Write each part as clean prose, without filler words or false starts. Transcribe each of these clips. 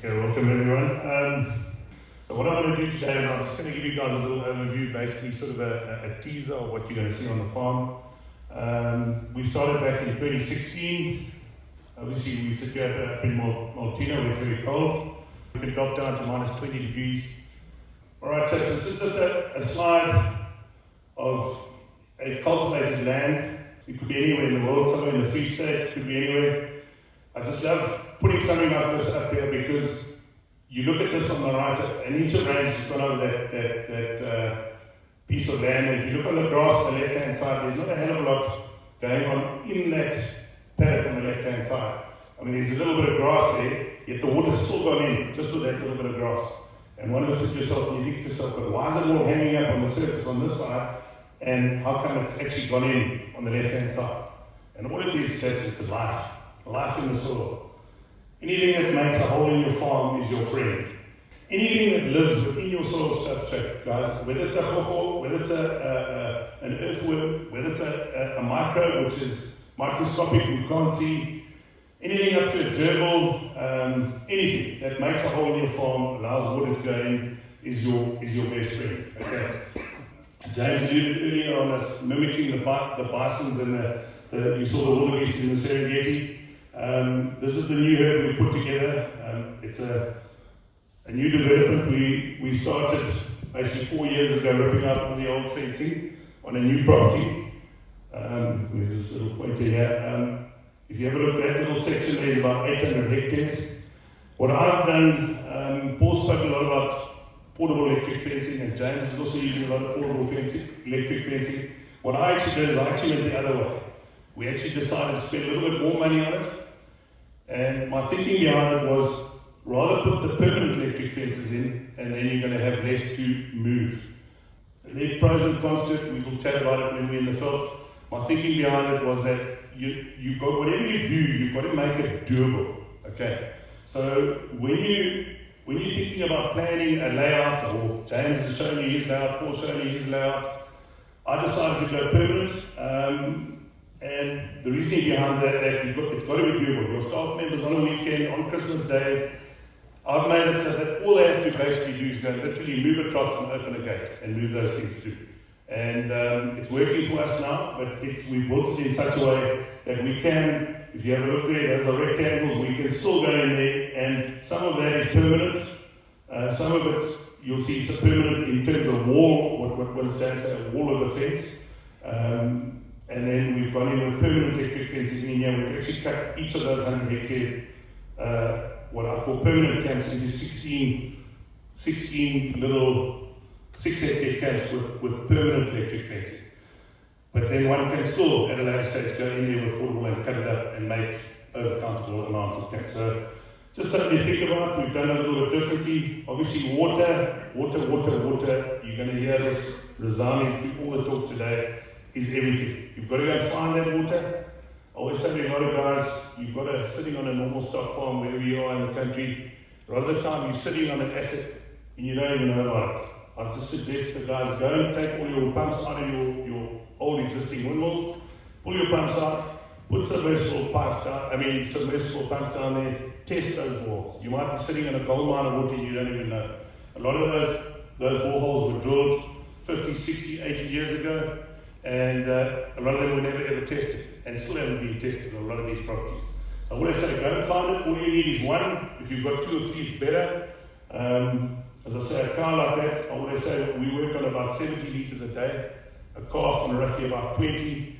Okay, welcome everyone. So what I'm going to do today is I'm just going to give you guys a little overview, basically sort of a teaser of what you're going to see on the farm. We started back in 2016. Obviously we sit here up in Maltina, we're very cold. We can drop down to minus 20 degrees. Alright, so this is just a slide of a cultivated land. It could be anywhere in the world, somewhere in the Free State, it could be anywhere. I just love putting something like this up here because you look at this on the right, and each of range has gone over that piece of land, and if you look on the grass on the left hand side, there's not a hell of a lot going on in that paddock on the left hand side. I mean, there's a little bit of grass there, yet the water's still gone in, just with that little bit of grass. And one looks at yourself and you think to yourself, but why is it all hanging up on the surface on this side, and how come it's actually gone in on the left hand side? And all it is, it's a life in the soil. Anything that makes a hole in your farm is your friend. Anything that lives within your soil substrate, guys, whether it's a hoho, whether it's an earthworm, whether it's a microbe, which is microscopic, we can't see, anything up to a gerbil, anything that makes a hole in your farm, allows water to go in, is your best friend. Okay. James alluded earlier on us mimicking the bisons and you saw the wildebeest in the Serengeti. This is the new herd we put together. It's a new development. We started basically 4 years ago, ripping out all the old fencing on a new property. There's this little pointer here. If you have a look at that little section, there's about 800 hectares. What I've done, Paul spoke a lot about portable electric fencing, and James is also using a lot of portable electric fencing. What I actually did is I actually went the other way. We actually decided to spend a little bit more money on it. And my thinking behind it was, rather put the permanent electric fences in, and then you're going to have less to move. There are pros and cons to it. We will chat about it when we're in the field. My thinking behind it was that you've got, whatever you do, you've got to make it doable. Okay. So when you're thinking about planning a layout, or James is showing you his layout, Paul's showing you his layout, I decided to go permanent. And the reasoning behind that it's got to be doable. Your staff members on a weekend, on Christmas Day, I've made it so that all they have to basically do is go and literally move a trough and open a gate and move those things through. And it's working for us now, but we built it in such a way that we can, if you have a look there, those are rectangles, we can still go in there, and some of that is permanent. Some of it, you'll see it's permanent in terms of wall, what is that, a wall of the fence. And then we've gone in with permanent electric fencing in here. We've actually cut each of those 100 hectare, what I call permanent camps, into 16 little 6 hectare camps with permanent electric fencing. But then one can still, at a later stage, go in there with portable and cut it up and make over-countable amounts of camps. So just something to think about. We've done it a little bit differently. Obviously, water. You're going to hear this resounding through all the talks today. Is everything. You've got to go and find that water. I always say to a lot of guys, you've got to, sitting on a normal stock farm, wherever you are in the country, a lot of the time you're sitting on an asset and you don't even know about it. I just suggest to the guys, go and take all your pumps out of your old existing windmills, pull your pumps out, put submersible pumps down there, test those boreholes. You might be sitting in a gold mine of water and you don't even know. A lot of those boreholes were drilled 50, 60, 80 years ago. And a lot of them were never ever tested, and still haven't been tested on a lot of these properties. So I always say, go and find it. All you need is one. If you've got 2 or 3, it's better. As I say, a cow like that, I always say we work on about 70 litres a day. A calf on roughly about 20.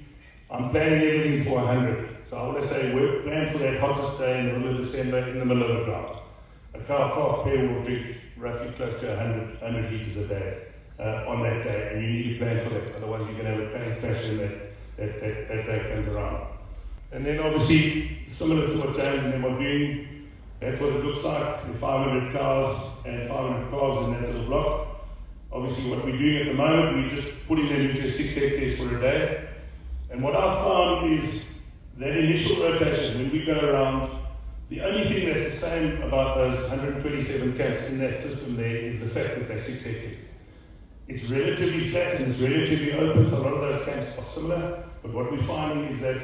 I'm planning everything for 100. So I always say, plan for that hottest day in the middle of December in the middle of the drought. A calf pair will drink roughly close to 100 litres a day. On that day, and you need to plan for that, otherwise you're going to have a planning session that day comes around. And then obviously, similar to what James and them are doing, that's what it looks like, with 500 cows and 500 calves in that little block. Obviously what we're doing at the moment, we're just putting them into 6 hectares for a day. And what I've found is that initial rotation, when we go around, the only thing that's the same about those 127 camps in that system there is the fact that they're 6 hectares. It's relatively flat and it's relatively open, so a lot of those camps are similar, but what we're finding is that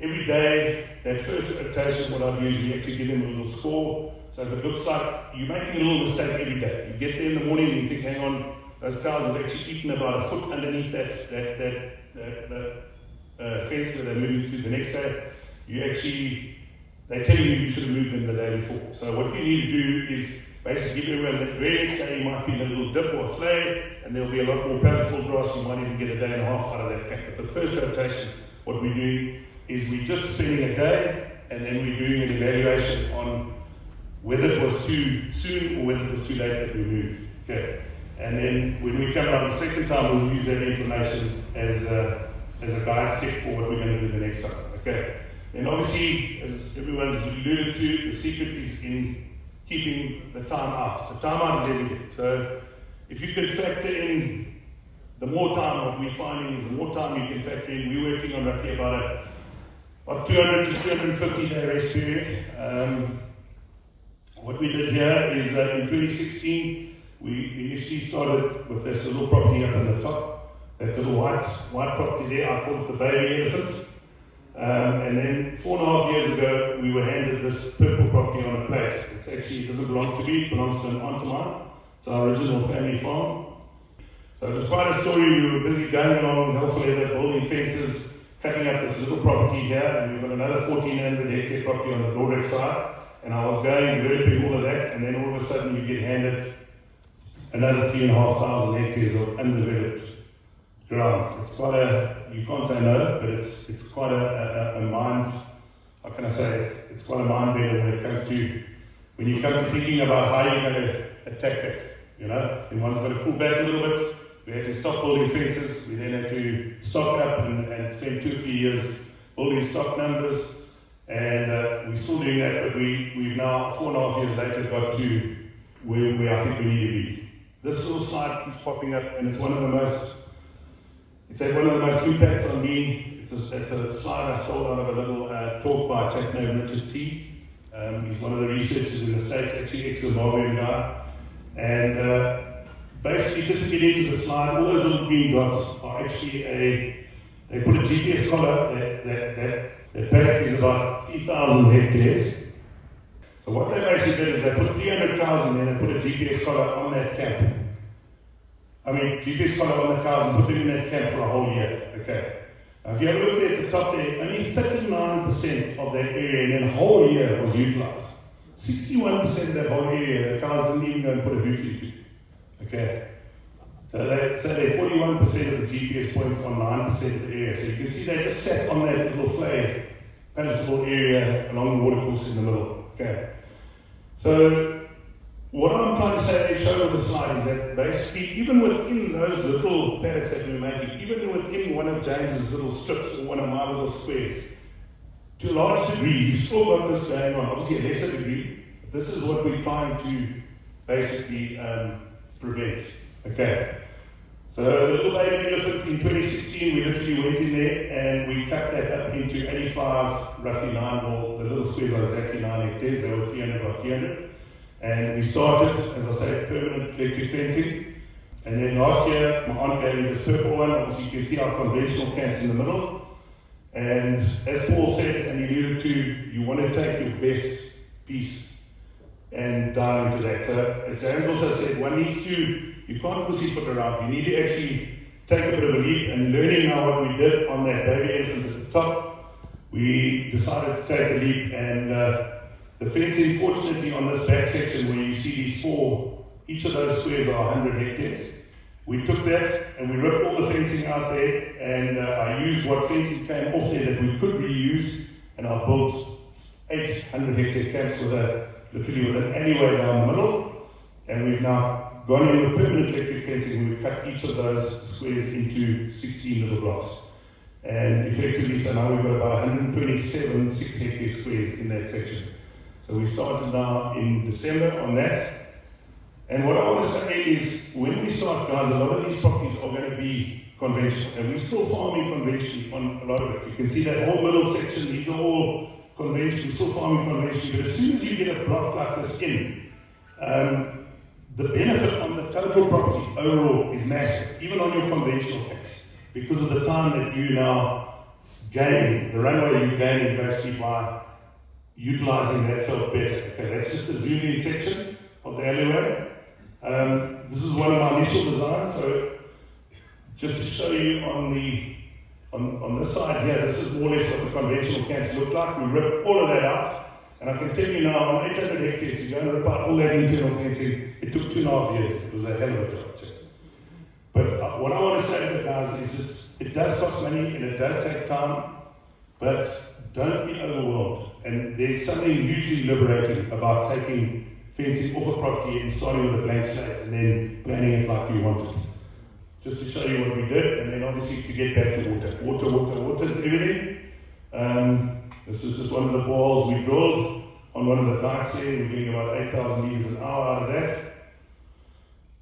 every day, that first rotation, what I do is we actually give them a little score. So if it looks like you're making a little mistake every day, you get there in the morning and you think, hang on, those cows have actually eaten about a foot underneath that fence where they're moving to the next day. They tell you should have moved them the day before. So what you need to do is basically give everyone that very next day you might be in a little dip or a flay, and there'll be a lot more palatable grass. You might even get a day and a half out of that camp. But the first rotation, what we're doing is we're just spending a day, and then we're doing an evaluation on whether it was too soon or whether it was too late that we moved. Okay. And then when we come out the second time, we'll use that information as a guide stick for what we're going to do the next time. Okay. And obviously, as everyone's alluded to, the secret is in keeping the time out. The time out is everything. So if you can factor in the more time, what we're finding is the more time you can factor in. We're working on roughly about 200 to 350 day rest period. What we did here is in 2016, we initially started with this little property up on the top, that little white property there. I call it the baby elephant. And then 4.5 years ago, we were handed this purple property on a plate. It doesn't belong to me, it belongs to an aunt of mine. It's our original family farm. So it was quite a story. We were busy going along, helpfully, building fences, cutting up this little property here, and we've got another 1,400 hectare property on the Dordrecht side. And I was going, developing all of that, and then all of a sudden you get handed another 3,500 hectares of undeveloped ground. It's quite you can't say no, but it's quite a mind, how can I say it? It's quite a mind bender when you come to thinking about how you're going to attack that, And one's got to pull back a little bit. We had to stop building fences. We then had to stock up and spend 2 or 3 years building stock numbers. And we're still doing that, but we've now, 4.5 years later, got to where I think we need to be. This little slide keeps popping up, and it's had one of the most impacts on me. It's a slide I stole out of a little talk by a chap named Richard T. He's one of the researchers in the States, actually ex-Zimbabwean guy. And basically, just to get into the slide, all those little green dots are actually they put a GPS collar that paddock is about 3,000 hectares. So what they basically did is they put 300 cows in there and put a GPS collar on that camp. GPS collar on the cows and put them in that camp for a whole year. Okay. Now if you have a look at the top there, only 39% of that area in a whole year was utilised. 61% of that whole area, the cows didn't even go and put a hoof into. Okay. So they're 41% of the GPS points on 9% of the area. So you can see they just sat on that little flay, palatable area along the watercourse in the middle. Okay. So what I'm trying to say, show with the slide, is that basically, even within those little paddocks that we're making, even within one of James's little strips or one of my little squares, to a large degree, you've still got this going on. Obviously, a lesser degree, but this is what we're trying to basically prevent. Okay. So the little baby elephant in 2016, we literally went in there and we cut that up into 85, roughly 9, the little squares are exactly 9 hectares, they were 300 by 300. And we started, as I say, permanent electric fencing. And then last year, my aunt gave me this purple one. Obviously, you can see our conventional camps in the middle. And as Paul said, and he alluded to, you want to take your best piece and dive into that. So, as James also said, one needs to, you can't pussyfoot around. You need to actually take a bit of a leap. And learning now what we did on that baby elephant at the top, we decided to take a leap. And the fencing, fortunately, on this back section where you see these 4, each of those squares are 100 hectares. We took that and we ripped all the fencing out there, and I used what fencing came off there that we could reuse, and I built 800 hectare camps literally with an alleyway down the middle. And we've now gone in with permanent electric fencing, and we've cut each of those squares into 16 little blocks. And effectively, so now we've got about 127 6-hectare squares in that section. So we started now in December on that. And what I want to say is, when we start, guys, a lot of these properties are going to be conventional. And we're still farming conventionally on a lot of it. You can see that whole middle section, these are all conventional, we're still farming conventionally. But as soon as you get a block like this in, the benefit on the total property overall is massive, even on your conventional case, because of the time that you now gaining, the runway you're gaining basically by utilizing that veld better. Okay, that's just a zoom-in section of the alleyway. This is one of my initial designs, so just to show you on this side here, this is more or less what the conventional camps look like. We ripped all of that out, and I can tell you now, on 800 hectares to go and rip out all that internal fencing, it took 2.5 years. It was a hell of a job. But what I want to say to the guys is it does cost money and it does take time, but don't be overwhelmed. And there's something hugely liberating about taking fencing off a property and starting with a blank slate and then planning it like you want it. Just to show you what we did, and then obviously to get back to water. Water is everything. This was just one of the boreholes we drilled on one of the dikes there. We're getting about 8,000 litres an hour out of that.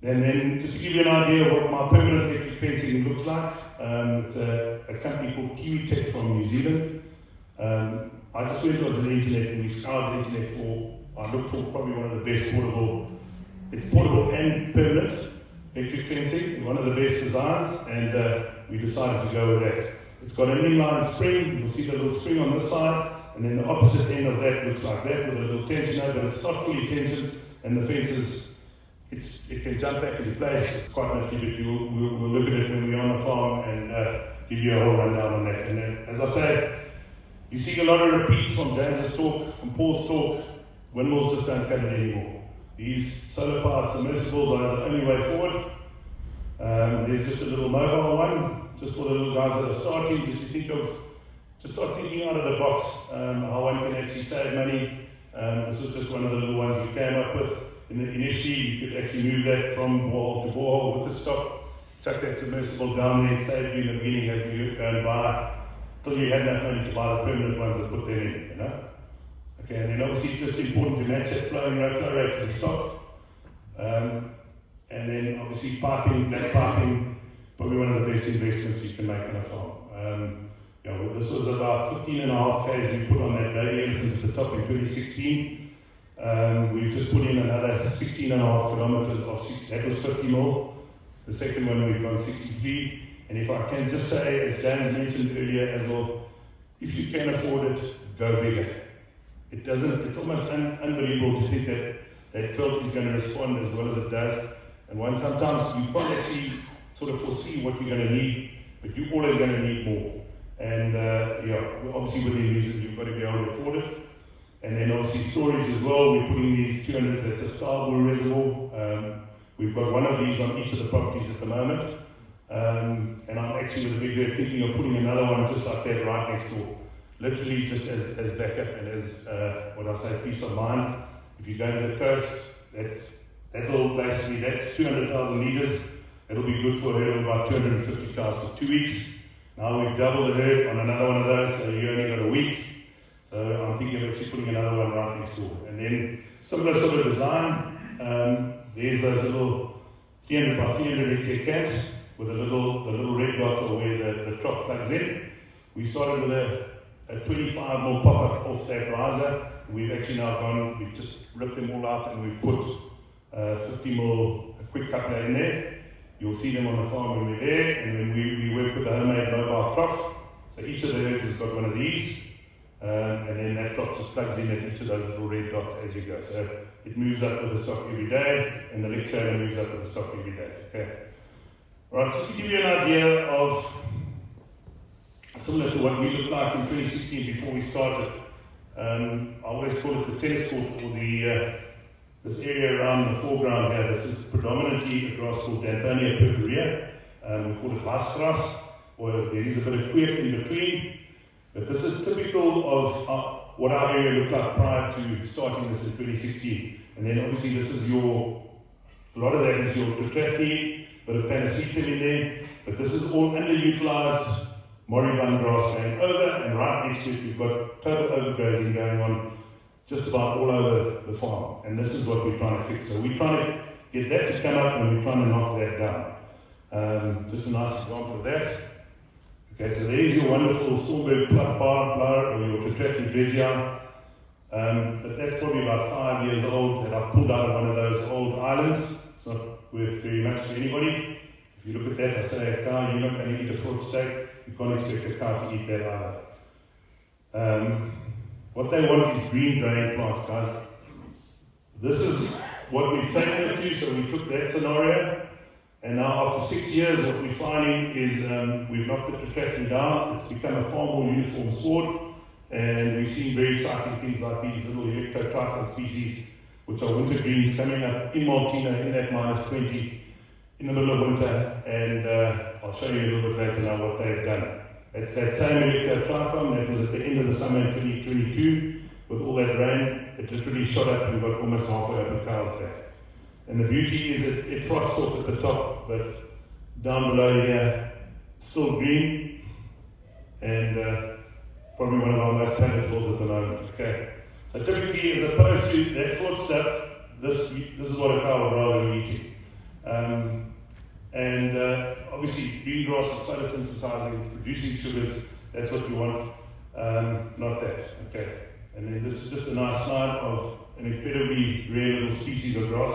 And then just to give you an idea of what my permanent electric fencing looks like, it's a company called Kiwi Tech from New Zealand. I just went onto the internet and we scoured the internet I looked for probably one of the best it's portable and permanent electric fencing, one of the best designs, and we decided to go with that. It's got an inline spring. You'll see the little spring on this side, and then the opposite end of that looks like that with a little tensioner, but it's not fully tensioned, and the fences, it can jump back into place. It's quite nifty, but we'll look at it when we're on the farm and give you a whole rundown on that. And then, as I say, you see a lot of repeats from James's talk, from Paul's talk. Windmills just don't cut it anymore. These solar-powered submersibles are the only way forward. There's just a little mobile one, just for the little guys that are starting, just start thinking out of the box, how one can actually save money. This is just one of the little ones we came up with. Initially, you could actually move that from borehole to borehole with the stock, chuck that submersible down there, and save you in the beginning having to go and buy, till you had enough money to buy the permanent ones and put them in, you know. Okay, and then obviously it's just important to match that flow rate to the stock. And then obviously black piping, probably one of the best investments you can make on a farm. This was about 15.5 k's we put on that baby elephant at the top in 2016. We've just put in another 16.5 kilometers of, that was 50 mil. The second one we've gone 63. And if I can just say, as James mentioned earlier as well, if you can afford it, go bigger. It's almost unbelievable to think that veld is going to respond as well as it does. And sometimes you can't actually sort of foresee what you're going to need, but you're always going to need more. And obviously within reason, you've got to be able to afford it. And then obviously storage as well. We're putting these 200s, that's a Starbull reservoir. We've got one of these on each of the properties at the moment. And I'm actually with a big bird thinking of putting another one just like that right next door. Literally just as backup and as, peace of mind. If you go to the coast, that'll basically, that's 200,000 litres. It'll be good for a herd of about 250 cows for 2 weeks. Now we've doubled the herd on another one of those, so you only got a week. So I'm thinking of actually putting another one right next door. And then similar sort of design, there's those little 300 by 300 hectare camps with the little red dots are where the trough plugs in. We started with a 25 mil pop-up off that riser. We've actually now we've just ripped them all out and we've put 50 mil a quick coupler in there. You'll see them on the farm when we're there, and then we work with the homemade mobile trough. So each of the herds has got one of these, and then that trough just plugs in at each of those little red dots as you go. So it moves up with the stock every day, and the lick trailer moves up with the stock every day. Okay. Right, just to give you an idea of similar to what we looked like in 2016 before we started. I always call it the tennis court, or this area around the foreground here. This is predominantly a grass called Danthonia purpurea. We call it Haasgras, or there is a bit of quirk in between. But this is typical of what our area looked like prior to starting this in 2016. And then obviously this is a lot of that is your Tritrachi, bit of Panacetum in there. But this is all underutilized moribund grass going over, and right next to it you've got total overgrazing going on just about all over the farm. And this is what we're trying to fix. So we're trying to get that to come up and we're trying to knock that down. Just a nice example of that. Okay, so there's your wonderful Stormberg plower or your Tritrachi dredgia. But that's probably about 5 years old that I've pulled out of one of those old islands. It's not worth very much to anybody. If you look at that, I say, "Carl, you're not going to eat a fruit steak." You can't expect a cow to eat that either. What they want is green growing plants, guys. This is what we've taken it to, so we took that scenario, and now after 6 years what we're finding is we've knocked the tracking down, it's become a far more uniform sward, and we're seeing very exciting things like these little electrotrichal species, which are winter greens coming up in Maltina in that -20 in the middle of winter, and I'll show you a little bit later now what they've done. It's that same electrotrichal that was at the end of the summer in 2022. With all that rain, it literally shot up and got almost halfway up the cow's back. And the beauty is it frosts off at the top, but down below here, still green, and probably one of our most palatable at the moment. Okay. So typically, as opposed to that food stuff, this is what a cow would rather be eating. Obviously, green grass is photosynthesizing, producing sugars. That's what we want, not that. Okay. And then this is just a nice slide of an incredibly rare little species of grass,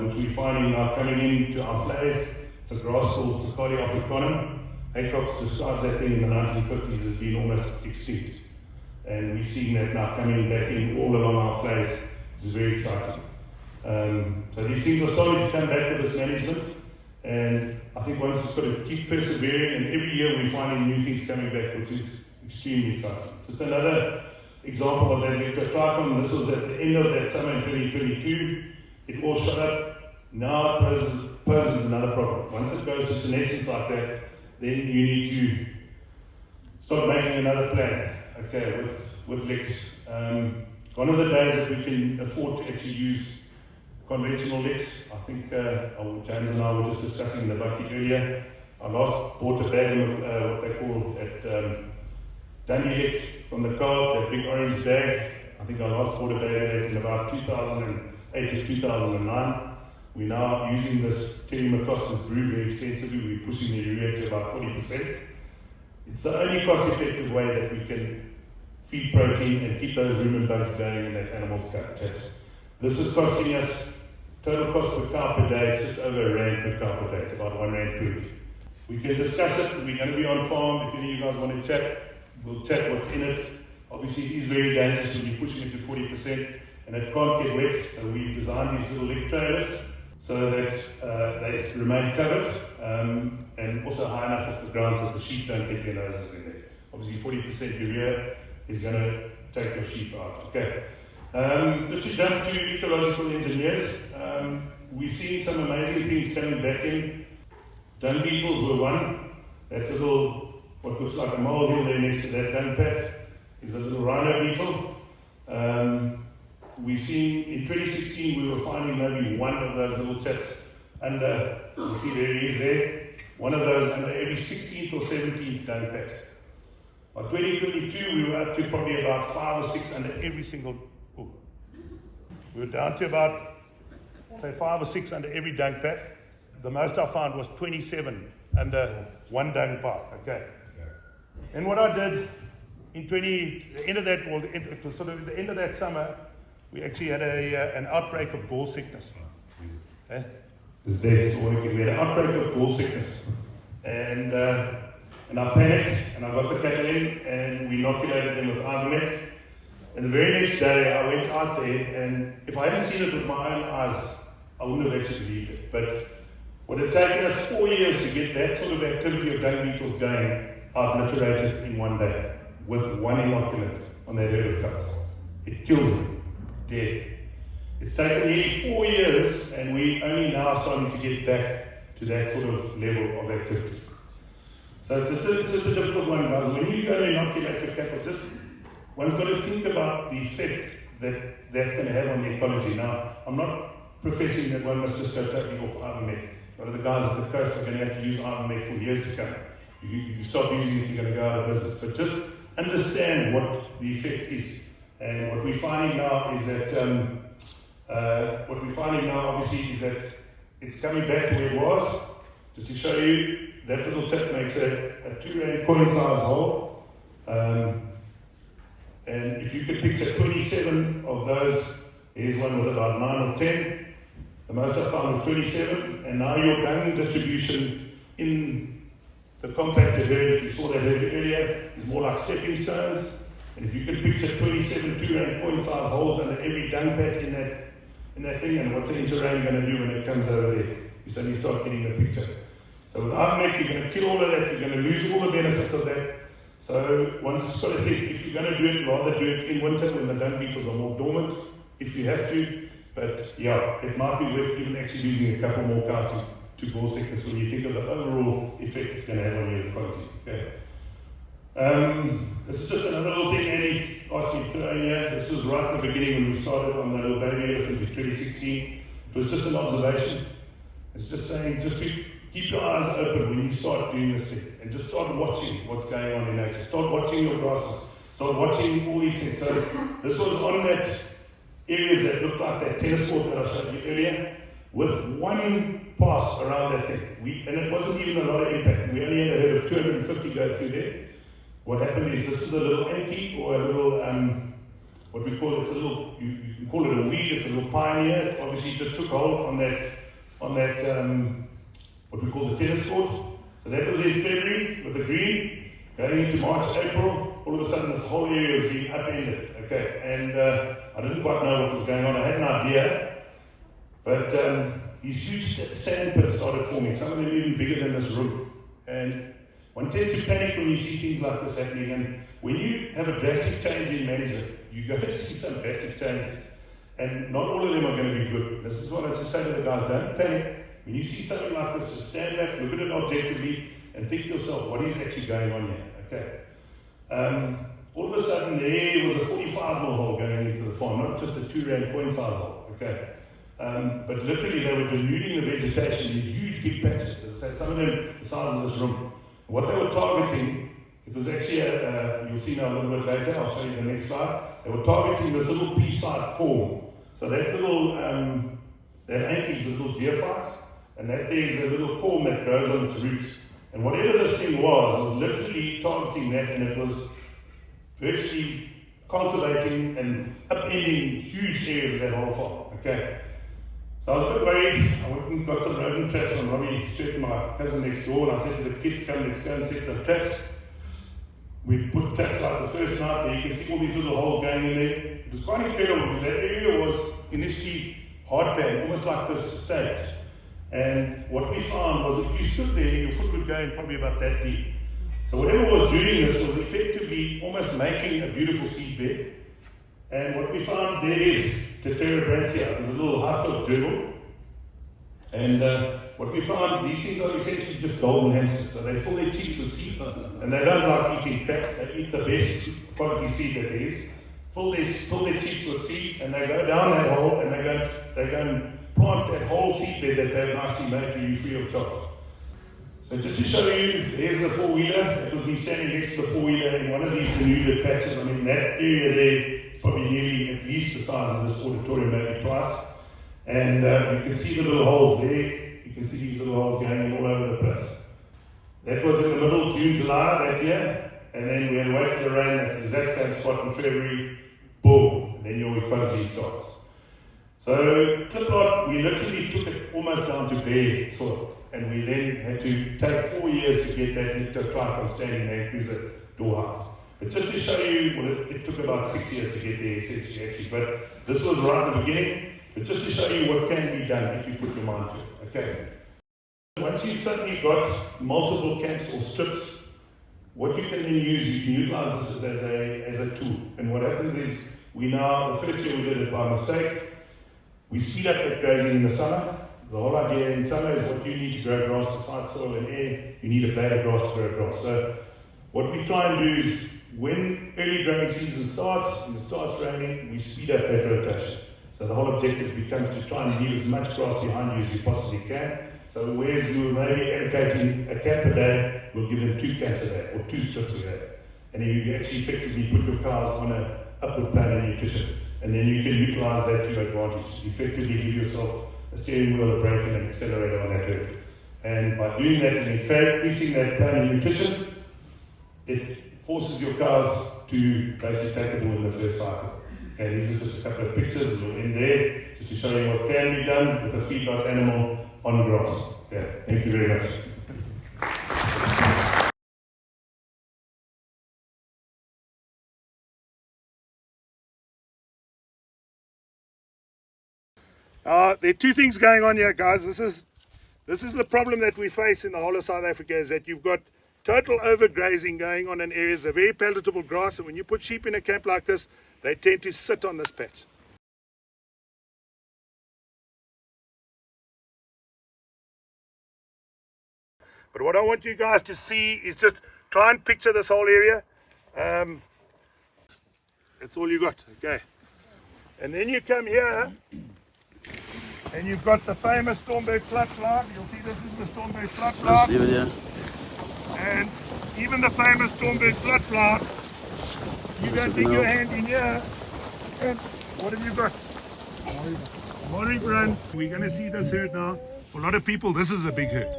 which we're finding now coming into our flares. It's a grass called Cicadia africanum. Haycox describes that thing in the 1950s as being almost extinct. And we're seeing that now coming back in all along our flares, which is very exciting. So these things are starting to come back with this management, and I think one's just got to keep persevering, and every year we're finding new things coming back, which is extremely exciting. Just another example of that electrotrichum. This was at the end of that summer in 2022. It all shot up. Now it poses another problem. Once it goes to senescence like that, then you need to start making another plan, okay, with licks. One of the days that we can afford to actually use conventional licks, I think James and I were just discussing in the bucket earlier. I last bought a bag of what they call at Dundee lick from the car, that big orange bag. I think I last bought a bag of that in about 2008 to 2009. We're now using this Terry McCoskins brew very extensively. We're pushing the urea to about 40%. It's the only cost-effective way that we can feed protein and keep those rumen bugs going in that animal's gut. This is costing us, total cost per cow per day, it's just over R1 per cow per day. It's about R1.20. We can discuss it. We're going to be on farm. If any of you guys want to chat, we'll chat what's in it. Obviously, it is very dangerous when you're pushing it to 40%, and it can't get wet. So we've designed these little lick trailers so that they remain covered and also high enough off the ground so that the sheep don't get their noses in there. Obviously, 40% urea is going to take your sheep out. Okay. Just to jump to ecological engineers, we've seen some amazing things coming back in. Dung beetles were one. That little, what looks like a molehill there next to that dung pat, is a little rhino beetle. We've seen in 2016 we were finding maybe one of those little chaps under, you see there he is there, one of those under every 16th or 17th dung pat. By 2022 we were up to probably about 5 or 6 under every single, we were down to about, say 5 or 6 under every dung pat. The most I found was 27 under one dung pile, okay. And what I did in the end of that, well, it was sort of the end of that summer, we actually had an outbreak of gall sickness. Okay? We had an outbreak of gall sickness. And I panicked, and I got the cattle in, and we inoculated them with ivermectin. And the very next day, I went out there, and if I hadn't seen it with my own eyes, I wouldn't have actually believed it. But what had taken us 4 years to get that sort of activity of dung beetles going, I obliterated in one day with one inoculant on that herd of cows. It kills them. Dead. It's taken nearly 4 years, and we only now starting to get back to that sort of level of activity. So it's a difficult one, guys. When you go to inoculate your cattle, just one's got to think about the effect that that's going to have on the ecology. Now, I'm not professing that one must just go totally off ivermectin. A lot of the guys at the coast are going to have to use ivermectin for years to come. You stop using it, you're going to go out of business. But just understand what the effect is. And what we're finding now is that obviously is that it's coming back to where it was. Just to show you, that little tip makes a 2 coin size hole. And if you could picture 27 of those, here's one with about 9 or 10. The most I found was 27, and now your dung distribution in The compacted herd, if you saw that herd earlier, is more like stepping stones. And if you can picture 27 2-rand coin size holes under every dung pad in that thing, and what's an inch of rain going to do when it comes over there? You suddenly start getting the picture. So with IMEC, you're going to kill all of that, you're going to lose all the benefits of that. So one's just got to think, if you're going to do it, rather do it in winter when the dung beetles are more dormant, if you have to. But yeah, it might be worth even actually losing a couple more cows to bore sickness when you think of the overall effect it's going to have on your quality. Okay. This is just another little thing Andy asked me to throw in here. This was right at the beginning when we started on the little baby elephant in 2016. It was just an observation. It's just saying, just to keep your eyes open when you start doing this thing, and just start watching what's going on in nature. Start watching your grasses. Start watching all these things. So this was on that areas that looked like that tennis court that I showed you earlier, with one pass around that thing. And it wasn't even a lot of impact. We only had a herd of 250 go through there. What happened is, this is a little anti, or a little, what we call it, it's a little, you can call it a weed, it's a little pioneer. It's obviously just took hold on that, what we call the tennis court. So that was in February with the green, going into March, April. All of a sudden this whole area was being upended. Okay, and I didn't quite know what was going on. I had an idea, but these huge sand pits started forming, some of them even bigger than this room. And one tends to panic when you see things like this happening, and when you have a drastic change in management, you're going to see some drastic changes. And not all of them are going to be good. This is what I just say to the guys, don't panic. When you see something like this, just stand back, look at it objectively, and think to yourself, what is actually going on here? Okay. All of a sudden, there was a 45 mil hole going into the farm, not just a 2-rand coin size hole. Okay. But literally, they were denuding the vegetation in huge big patches. As I say, some of them the size of this room. What they were targeting, it was actually, you'll see now a little bit later, I'll show you the next slide. They were targeting this little pea-sized corn. So that little, that ank is a little geophyte, and that there is a little corn that grows on its roots. And whatever this thing was literally targeting that, and it was virtually cultivating and upending huge areas of that whole farm. Okay. So I was a bit worried. I went and got some rodent traps from Robbie Stretton, my cousin next door, and I said to the kids, come, let's go and set some traps. We put traps out the first night. There you can see all these little holes going in there. It was quite incredible because that area was initially hardpan, almost like this stage. And what we found was if you stood there, your foot would go in probably about that deep. So whatever was doing this was effectively almost making a beautiful seed bed. And what we found there is Tetrabrantia, a little half-foot gerbil. And what we found, these things are essentially just golden hamsters. So they fill their cheeks with seeds, and they don't like eating crap. They eat the best quality seed that there is. Fill their cheeks with seeds, and they go down that hole, and they go and plant that whole seed bed that they've nicely made for you free of charge. So just to show you, there's the four-wheeler. It was me standing next to the four-wheeler in one of these denuded patches. I mean, that area there is probably nearly at least the size of this auditorium, maybe twice. And you can see the little holes there. You can see these little holes going in all over the place. That was in the middle of June, July that year. And then we had to wait for the rain. That's the exact same spot in February. Boom. And then your ecology starts. So, Cliplot, we literally took it almost down to bare soil. And we then had to take 4 years to get that tripod standing there, increase the door height. But just to show you, well, it took about 6 years to get there, essentially, actually. But this was right at the beginning. But just to show you what can be done if you put your mind to it. Okay. Once you've suddenly got multiple camps or strips, what you can then use, you can utilize this as a tool. And what happens is, the first year we did it by mistake. We speed up that grazing in the summer. The whole idea in summer is what you need to grow grass besides soil and air, you need a blade of grass to grow grass. So what we try and do is, when early growing season starts, and it starts raining, we speed up that rotation. So the whole objective becomes to try and leave as much grass behind you as you possibly can. So whereas you were maybe allocating a camp a day, we'll give them 2 camps a day, or 2 strips a day. And then you actually effectively put your cows on an upward plan in nutrition. And then you can utilize that to your advantage. Effectively give yourself a steering wheel, a brake, and an accelerator on that herd. And by doing that and increasing that plan in nutrition, it forces your cows to basically take the ball in the first cycle. Okay, these are just a couple of pictures in there, just to show you what can be done with a feedlot animal on grass. Okay, thank you very much. There are two things going on here, guys. This is the problem that we face in the whole of South Africa, is that you've got total overgrazing going on in areas of very palatable grass, and when you put sheep in a camp like this, they tend to sit on this patch. But what I want you guys to see is just try and picture this whole area. That's all you got, okay? And then you come here, and you've got the famous Stormberg floodplaat. You'll see this is the Stormberg floodplaat. And even the famous Stormberg floodplaat, you go dig your hand in here, and what have you got? Moribund. We're going to see this herd now. For a lot of people, this is a big herd.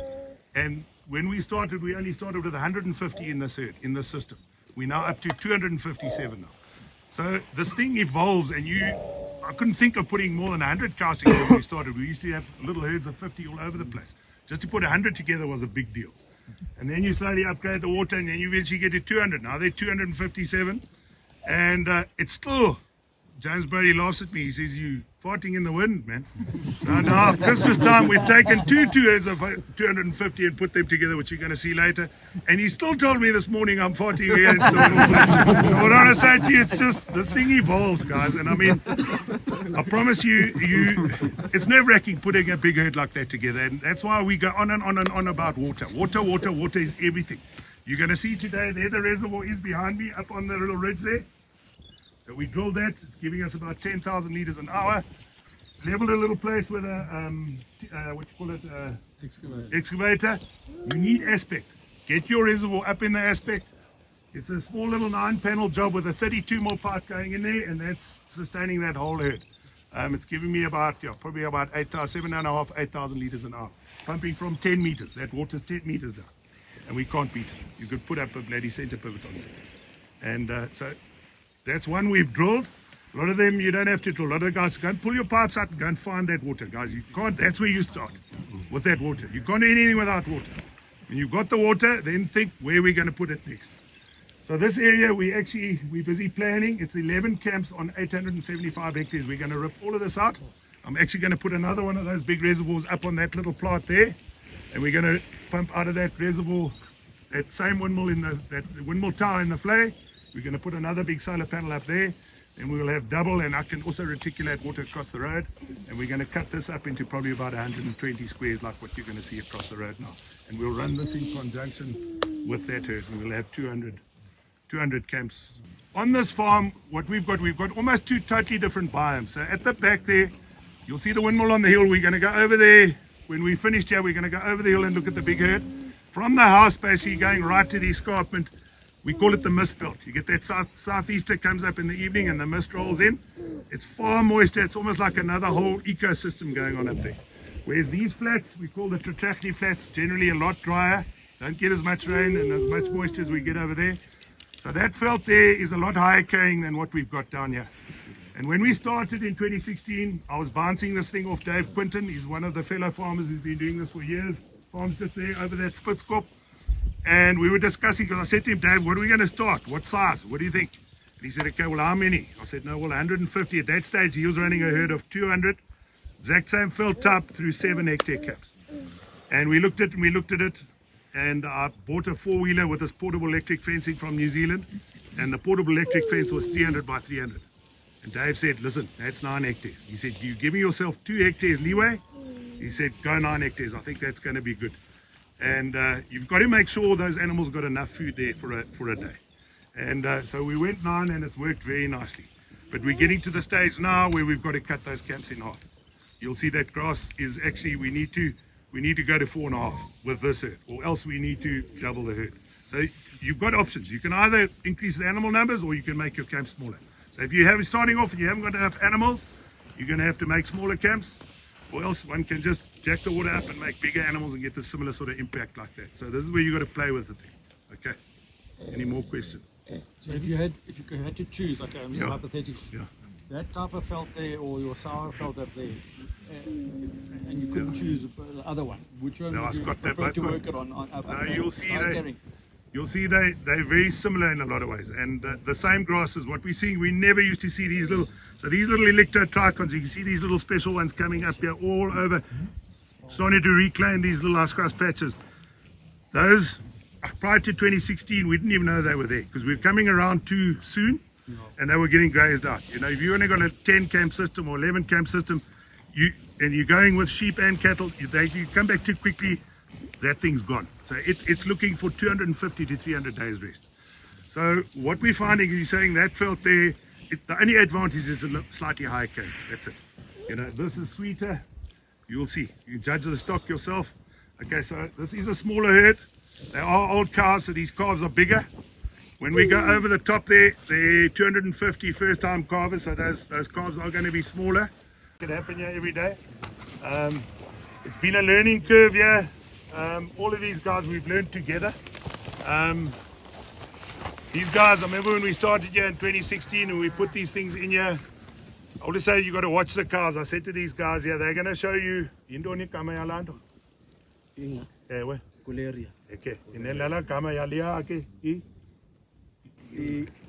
And when we started, we only started with 150 in this herd, in this system. We're now up to 257 now. So this thing evolves, and I couldn't think of putting more than 100 cows together when we started. We used to have little herds of 50 all over the place. Just to put 100 together was a big deal. And then you slowly upgrade the water, and then you eventually get to 200. Now they're 257, and it's still, James Brody laughs at me. He says, "You farting in the wind, man." So now, Christmas time, we've taken two herds of 250 and put them together, which you're going to see later. And he still told me this morning I'm farting here in Stonewall. So what I want to say to you, it's just, this thing evolves, guys. And I mean, I promise you, it's nerve-wracking putting a big herd like that together. And that's why we go on and on and on about water. Water is everything. You're going to see today, there the reservoir is behind me, up on the little ridge there. So we drilled that. It's giving us about 10,000 litres an hour. Leveled a little place with a, excavator. You need aspect. Get your reservoir up in the aspect. It's a small little 9-panel job with a 32 mil pipe going in there, and that's sustaining that whole herd. It's giving me about, probably about 7.5, 8,000 litres an hour. Pumping from 10 meters. That water's 10 meters down. And we can't beat it. You could put up a bloody center pivot on that. And so that's one we've drilled. A lot of them you don't have to drill. A lot of the guys go and pull your pipes out and go and find that water, guys. You can't. That's where you start, with that water. You can't do anything without water. When you've got the water, then think where we're going to put it next. So this area we're busy planning. It's 11 camps on 875 hectares. We're going to rip all of this out. I'm actually going to put another one of those big reservoirs up on that little plot there, and we're going to pump out of that reservoir, that same windmill that windmill tower in the flay. We're going to put another big solar panel up there, and we will have double, and I can also reticulate water across the road. And we're going to cut this up into probably about 120 squares, like what you're going to see across the road now. And we'll run this in conjunction with that herd, and we'll have 200 camps. On this farm, what we've got almost two totally different biomes. So at the back there, you'll see the windmill on the hill. We're going to go over there. When we finished here, we're going to go over the hill and look at the big herd. From the house, basically going right to the escarpment, we call it the mist belt. You get that southeaster comes up in the evening and the mist rolls in. It's far moister. It's almost like another whole ecosystem going on up there. Whereas these flats, we call the Trachli flats, generally a lot drier. Don't get as much rain and as much moisture as we get over there. So that veld there is a lot higher carrying than what we've got down here. And when we started in 2016, I was bouncing this thing off Dave Quinton. He's one of the fellow farmers who's been doing this for years. Farms just there over that Spitskop. And we were discussing, because I said to him, "Dave, what are we going to start? What size? What do you think?" And he said, "Okay, well, how many?" I said, "No, well, 150. At that stage, he was running a herd of 200, exact same veld type through 7 hectare caps. And we looked at it, and I bought a 4-wheeler with this portable electric fencing from New Zealand, and the portable electric fence was 300 by 300. And Dave said, "Listen, that's 9 hectares. He said, "You give me yourself 2 hectares leeway." He said, "Go 9 hectares. I think that's going to be good." And you've got to make sure those animals got enough food there for a day. And so we went 9, and it's worked very nicely. But we're getting to the stage now where we've got to cut those camps in half. You'll see that grass is actually, we need to go to 4.5 with this herd, or else we need to double the herd. So you've got options. You can either increase the animal numbers, or you can make your camps smaller. So if you have starting off and you haven't got enough animals, you're going to have to make smaller camps, or else one can just jack the water up and make bigger animals and get the similar sort of impact like that. So this is where you got to play with the thing. Okay. Any more questions? So if you had to choose, like hypothetical, that type of veld there or your sour veld up there, and you couldn't choose the other one, which one would you prefer to work it on? You'll see that. you'll see they're very similar in a lot of ways. And the same grasses, what we're seeing, we never used to see these little, so these little electrotrichons, you can see these little special ones coming up here all over, starting to reclaim these little ice grass patches. Those, prior to 2016, we didn't even know they were there because we were coming around too soon and they were getting grazed out. You know, if you only got a 10 camp system or 11 camp system, and you're going with sheep and cattle, you come back too quickly, that thing's gone. So it's looking for 250 to 300 days rest. So what we're finding is you're saying that felt there, the only advantage is a slightly higher cane. That's it. You know, this is sweeter. You'll see. You judge the stock yourself. Okay, so this is a smaller herd. They are old cows, so these calves are bigger. When we go over the top there, they're 250 first-time calvers, so those calves are going to be smaller. It can happen here every day. It's been a learning curve here. All of these guys we've learned together. These guys, I remember when we started here in 2016 and we put these things in here, I always say you got to watch the cows. I said to these guys here, they're going to show you.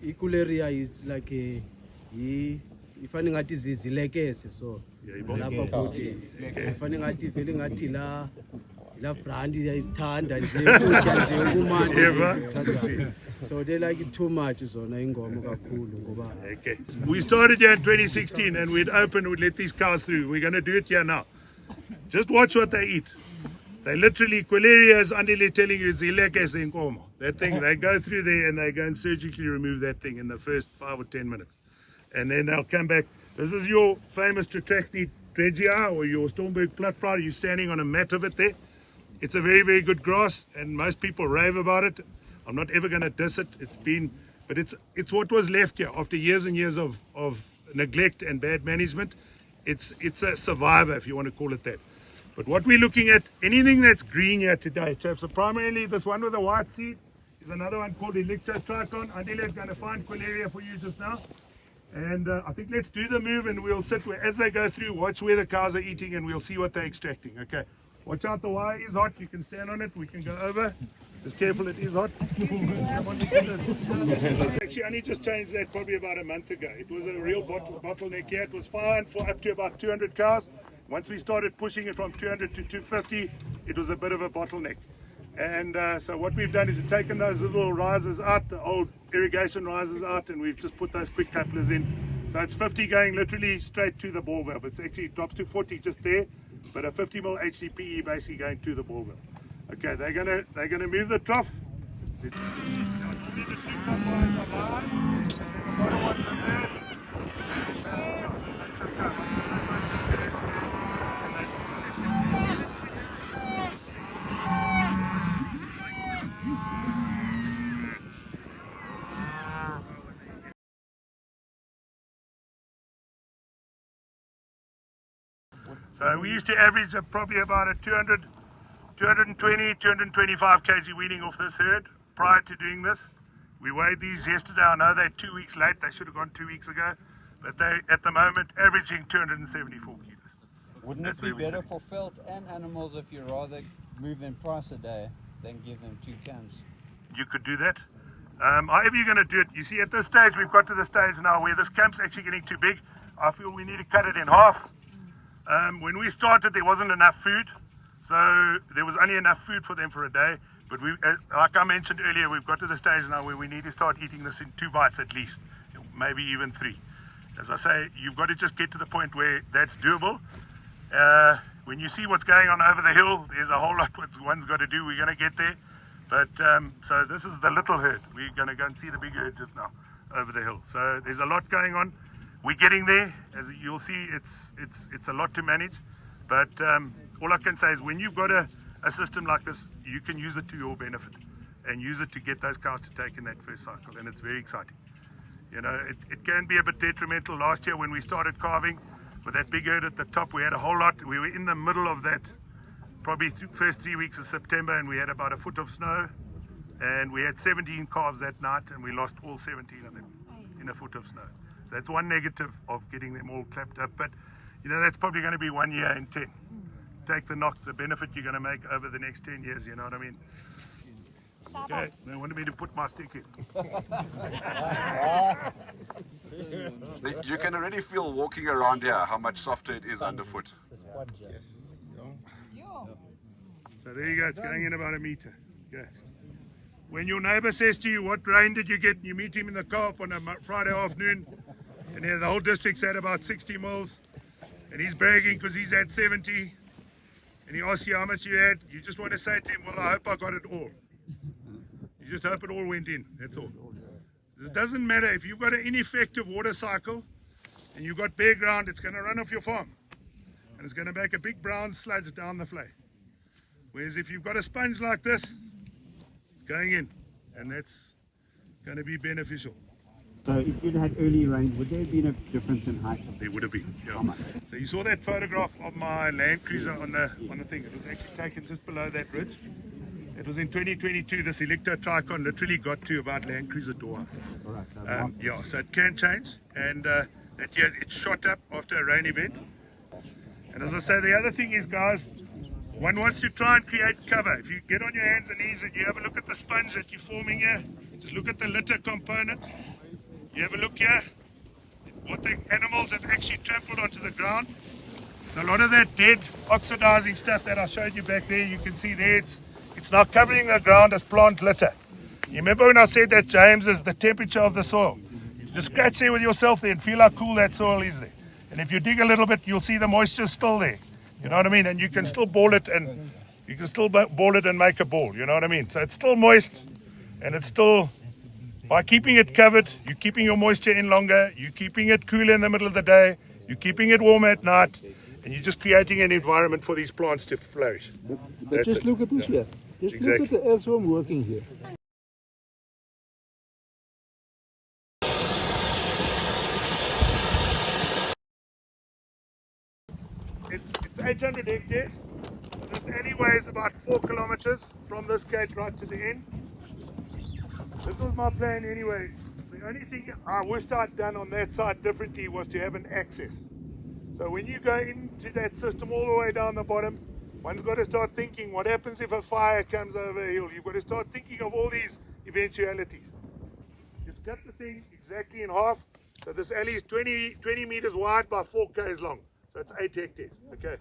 Ikuleria is like a ifani ngathi zizilekese so lapha kuthi ifani ngathi vele ngathi la brand iyayithanda nje ukudla nje ukumani so they like it too much zona ingoma kakhulu ngoba we started here in 2016 and we'd let these cows through. We're going to do it here now. Just watch what they eat. They literally, Quileria is underly telling you it's ilekes in Como. That thing, they go through there and they go and surgically remove that thing in the first 5 or 10 minutes. And then they'll come back. This is your famous Tractacti Dregia or your Stormberg Plattpride. You're standing on a mat of it there. It's a very, very good grass and most people rave about it. I'm not ever going to diss it. But it's what was left here after years and years of neglect and bad management. It's a survivor, if you want to call it that. But what we're looking at, anything that's green here today, chaps, so primarily this one with the white seed is another one called Electrotrichon. Andile is going to find Quileria for you just now. And I think let's do the move and we'll sit where, as they go through, watch where the cows are eating and we'll see what they're extracting. Okay, watch out, the wire is hot. You can stand on it. We can go over. Just careful, it is hot. Actually, I only just changed that probably about a month ago. It was a real bottleneck here. It was fine for up to about 200 cows. Once we started pushing it from 200 to 250, it was a bit of a bottleneck. And so what we've done is we've taken those little risers out, the old irrigation risers out, and we've just put those quick couplers in. So it's 50 going literally straight to the ball valve. It's actually it drops to 40 just there, but a 50 mil HDPE basically going to the ball valve. Okay, they're gonna move the trough. So we used to average probably about a 220, 225 kg weaning off this herd prior to doing this. We weighed these yesterday. I know they're 2 weeks late. They should have gone 2 weeks ago. But they're at the moment averaging 274 kilos. Wouldn't it be better for veld and animals if you rather move them twice a day than give them 2 camps? You could do that. However you're going to do it, you see at this stage, we've got to the stage now where this camp's actually getting too big. I feel we need to cut it in half. When we started, there wasn't enough food. So there was only enough food for them for a day. But like I mentioned earlier, we've got to the stage now where we need to start eating this in 2 bites at least, maybe even 3. As I say, you've got to just get to the point where that's doable. When you see what's going on over the hill, there's a whole lot what one's got to do. We're going to get there. But so this is the little herd. We're going to go and see the big herd just now over the hill. So there's a lot going on. We're getting there. As you'll see, it's a lot to manage. But all I can say is when you've got a system like this, you can use it to your benefit and use it to get those cows to take in that first cycle. And it's very exciting. You know, it can be a bit detrimental. Last year when we started calving with that big herd at the top, we had a whole lot. We were in the middle of that, probably first 3 weeks of September, and we had about a foot of snow. And we had 17 calves that night, and we lost all 17 of them in a foot of snow. So that's one negative of getting them all clapped up. But, you know, that's probably going to be 1 year in 10. Take the knock, the benefit you're going to make over the next 10 years, you know what I mean? Okay, they wanted me to put my stick in. You can already feel walking around here how much softer it is underfoot. So there you go, it's going in about a meter. Okay. When your neighbor says to you, what rain did you get? And you meet him in the co-op on a Friday afternoon, and the whole district's had about 60 mils, and he's bragging because he's had 70, and he asks you how much you had, you just want to say to him, well, I hope I got it all. You just hope it all went in, that's all. It doesn't matter if you've got an ineffective water cycle and you've got bare ground, it's going to run off your farm and it's going to make a big brown sludge down the flay. Whereas if you've got a sponge like this, it's going in, and that's going to be beneficial. So if you'd had early rain, would there have been a difference in height? There would have been. Yeah. How much? So you saw that photograph of my Land Cruiser on the thing. It was actually taken just below that ridge. It was in 2022. This Electro Tricon literally got to about Land Cruiser door. All right, Yeah, so it can change, and that year it shot up after a rain event. And as I say, the other thing is, guys, one wants to try and create cover. If you get on your hands and knees and you have a look at the sponge that you're forming here, just look at the litter component. You have a look here, what the animals have actually trampled onto the ground. So a lot of that dead oxidizing stuff that I showed you back there, you can see there, it's now covering the ground as plant litter. You remember when I said that, James, is the temperature of the soil? Just scratch there with yourself there and feel how cool that soil is there. And if you dig a little bit, you'll see the moisture still there. You know what I mean? And you can still ball it and make a ball. You know what I mean? So it's still moist, and it's still, by keeping it covered, you're keeping your moisture in longer, you're keeping it cooler in the middle of the day, you're keeping it warmer at night, and you're just creating an environment for these plants to flourish. But just look at this here. Just Exactly. look at the earthworm working here. It's 800 hectares. This alleyway is about 4 kilometers from this gate right to the end. This was my plan anyway. The only thing I wished I'd done on that side differently was to have an access. So when you go into that system all the way down the bottom, one's got to start thinking, what happens if a fire comes over a hill? You've got to start thinking of all these eventualities. Just cut the thing exactly in half. So this alley is 20 meters wide by 4 k's long. So it's 8 hectares. Okay.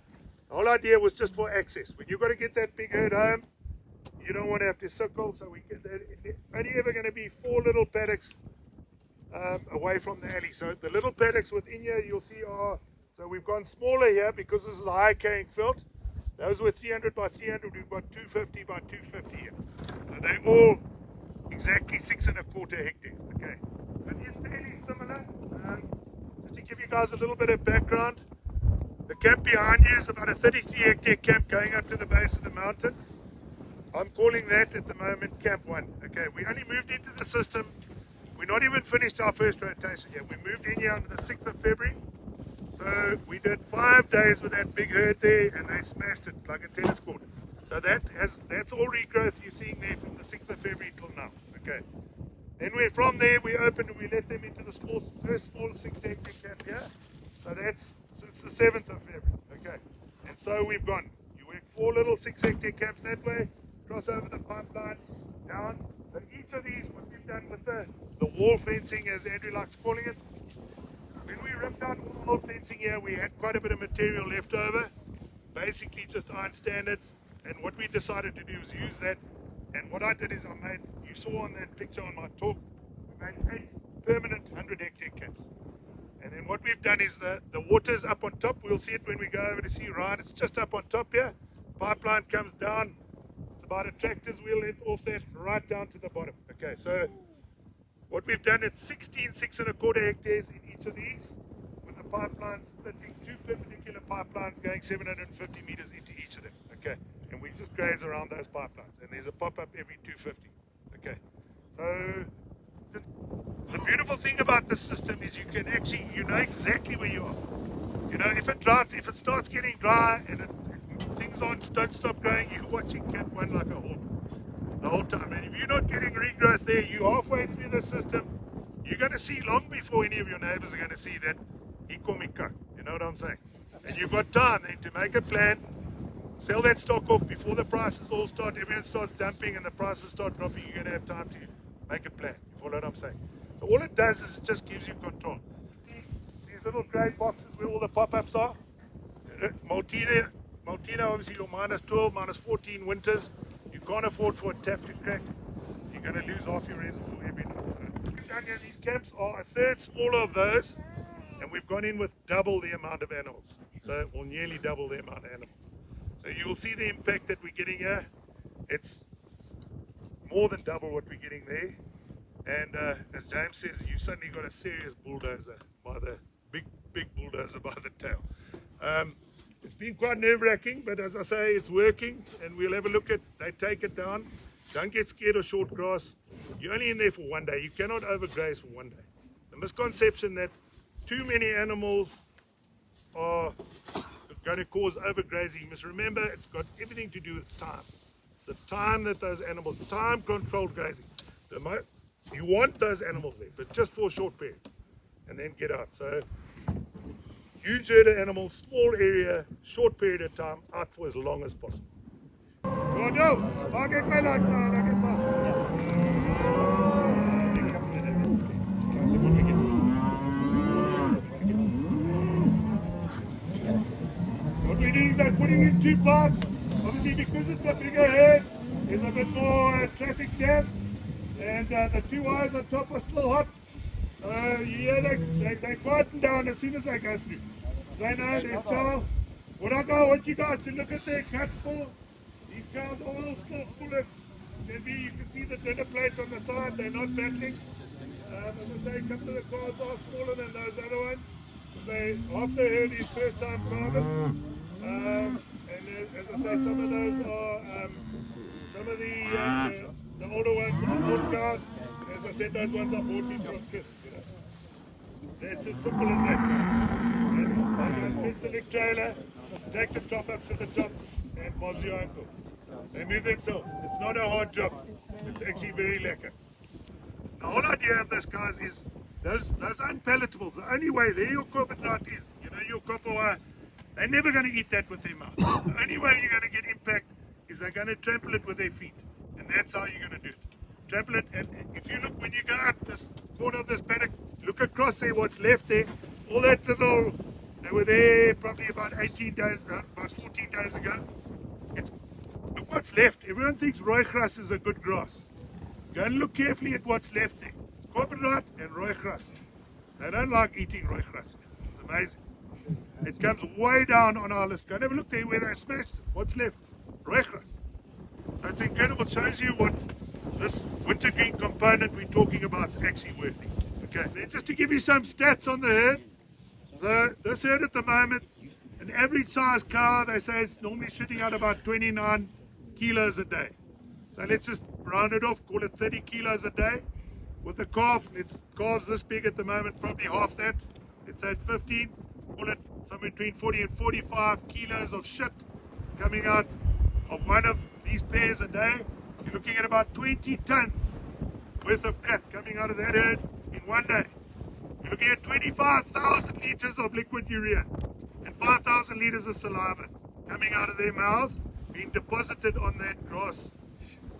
The whole idea was just for access. When you've got to get that big herd home, you don't want to have to sickle. So we get that. Only ever going to be 4 little paddocks away from the alley. So the little paddocks within here, you'll see are. So we've gone smaller here because this is a high carrying felt. Those were 300 by 300. We've got 250 by 250 here. So they're all exactly 6¼ hectares. Okay. But it's fairly similar. Just to give you guys a little bit of background. The camp behind you is about a 33-hectare camp going up to the base of the mountain. I'm calling that at the moment Camp 1. Okay, we only moved into the system. We're not even finished our first rotation yet. We moved in here on the 6th of February. So we did 5 days with that big herd there, and they smashed it like a tennis court. So that's all regrowth you're seeing there from the 6th of February till now. Okay. Then from there we opened and we let them into the first small 6-hectare camp here. So that's since the 7th of February. Okay. And so we've gone. You work 4 little 6-hectare camps that way, cross over the pipeline, down. So each of these, what we've done with the wall fencing, as Andrew likes calling it, when we ripped out all the wall fencing here, we had quite a bit of material left over, basically just iron standards. And what we decided to do was use that. And what I did is you saw on that picture on my talk, we made 8 permanent 100-hectare camps. And then what we've done is the water's up on top. We'll see it when we go over to see Ryan. It's just up on top here. Pipeline comes down. It's about a tractor's wheel length off that right down to the bottom. Okay, so what we've done is 16 6¼ hectares in each of these, with the pipelines splitting 2 perpendicular pipelines going 750 meters into each of them. Okay, and we just graze around those pipelines, and there's a pop-up every 250. Okay, so the beautiful thing about this system is you know exactly where you are. You know, if it starts getting dry and things don't stop growing, you're watching Camp 1 like a hawk the whole time. And if you're not getting regrowth there, you're halfway through the system, you're going to see long before any of your neighbors are going to see that ekomika. You know what I'm saying? And you've got time then to make a plan. sell that stock off before the prices all start, everyone starts dumping and the prices start dropping. You're going to have time to make a plan. You follow what I'm saying? So all it does is it just gives you control. See these little grey boxes where all the pop-ups are? Maltina, obviously your -12, -14 winters. You can't afford for a tap to crack. You're going to lose half your reservoir every night. So down here, these camps are a third smaller of those, and we've gone in with double the amount of animals. So, or nearly double the amount of animals. So you will see the impact that we're getting here. It's more than double what we're getting there. And as James says, you've suddenly got a serious bulldozer by the big bulldozer by the tail. It's been quite nerve-wracking, but as I say, it's working, and we'll have a look at. They take it down. Don't get scared of short grass. You're only in there for one day. You cannot overgraze for one day. The misconception that too many animals are going to cause overgrazing. You must remember, it's got everything to do with time. It's the time that those animals, time-controlled grazing. You want those animals there, but just for a short period, and then get out. So, huge herd of animals, small area, short period of time, out for as long as possible. Oh no! I'll get my light on, I'll get What we're doing is I'm putting in 2 parts. Obviously, because it's a bigger herd, there's a bit more traffic jam, and the 2 wires on top are still hot. They quieten down as soon as I go through. They know, they tell. What I want you guys to look at their cut full. These cows are all still fullest. Maybe you can see the dinner plates on the side, they're not battling. As I say, a couple of the cows are smaller than those other ones. Half the herd is first time farmers. And as I say, some of those are, some of the older ones are old cows. As I said, those ones are bought me from Chris. It's as simple as that. And select trailer, take the top up to the top, and Bob's your uncle. They move themselves. It's not a hard job. It's actually very lekker. The whole idea of this, guys, is those unpalatables. The only way there your carpet nut is, your copper wire, they're never going to eat that with their mouth. The only way you're going to get impact is they're going to trample it with their feet. And that's how you're going to do it. Trample it, and if you look, when you go up this corner of this paddock, look across there, what's left there, all that little, they were there probably about 14 days ago. Look what's left. Everyone thinks rooigras is a good grass. Go and look carefully at what's left there. It's carpetnut and rooigras. They don't like eating rooigras. It's amazing. It comes way down on our list. Go and have a look there where they smashed it. What's left? Rooigras. So it's incredible. It shows you what this wintergreen component we're talking about is actually working. Okay, then just to give you some stats on the herd. So this herd at the moment, an average size cow, they say, is normally shitting out about 29 kilos a day. So let's just round it off, call it 30 kilos a day. With the calf, it's calves this big at the moment, probably half that. It's at 15, call it somewhere between 40 and 45 kilos of shit coming out of one of these pairs a day. You're looking at about 20 tons worth of crap coming out of that herd in one day. You're looking at 25,000 liters of liquid urea and 5,000 liters of saliva coming out of their mouths, being deposited on that grass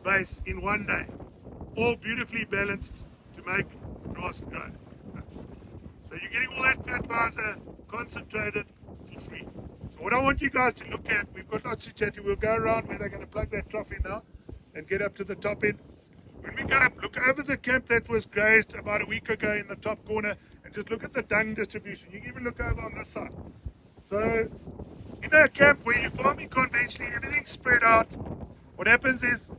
base in one day. All beautifully balanced to make grass grow. So you're getting all that fertilizer concentrated for free. So what I want you guys to look at, we've got lots to chat to. We'll go around where they're going to plug that trough in now and get up to the top end. When we go up, look over the camp that was grazed about a week ago in the top corner and just look at the dung distribution. You can even look over on this side. So in a camp where you're farming conventionally, everything's spread out. What happens is,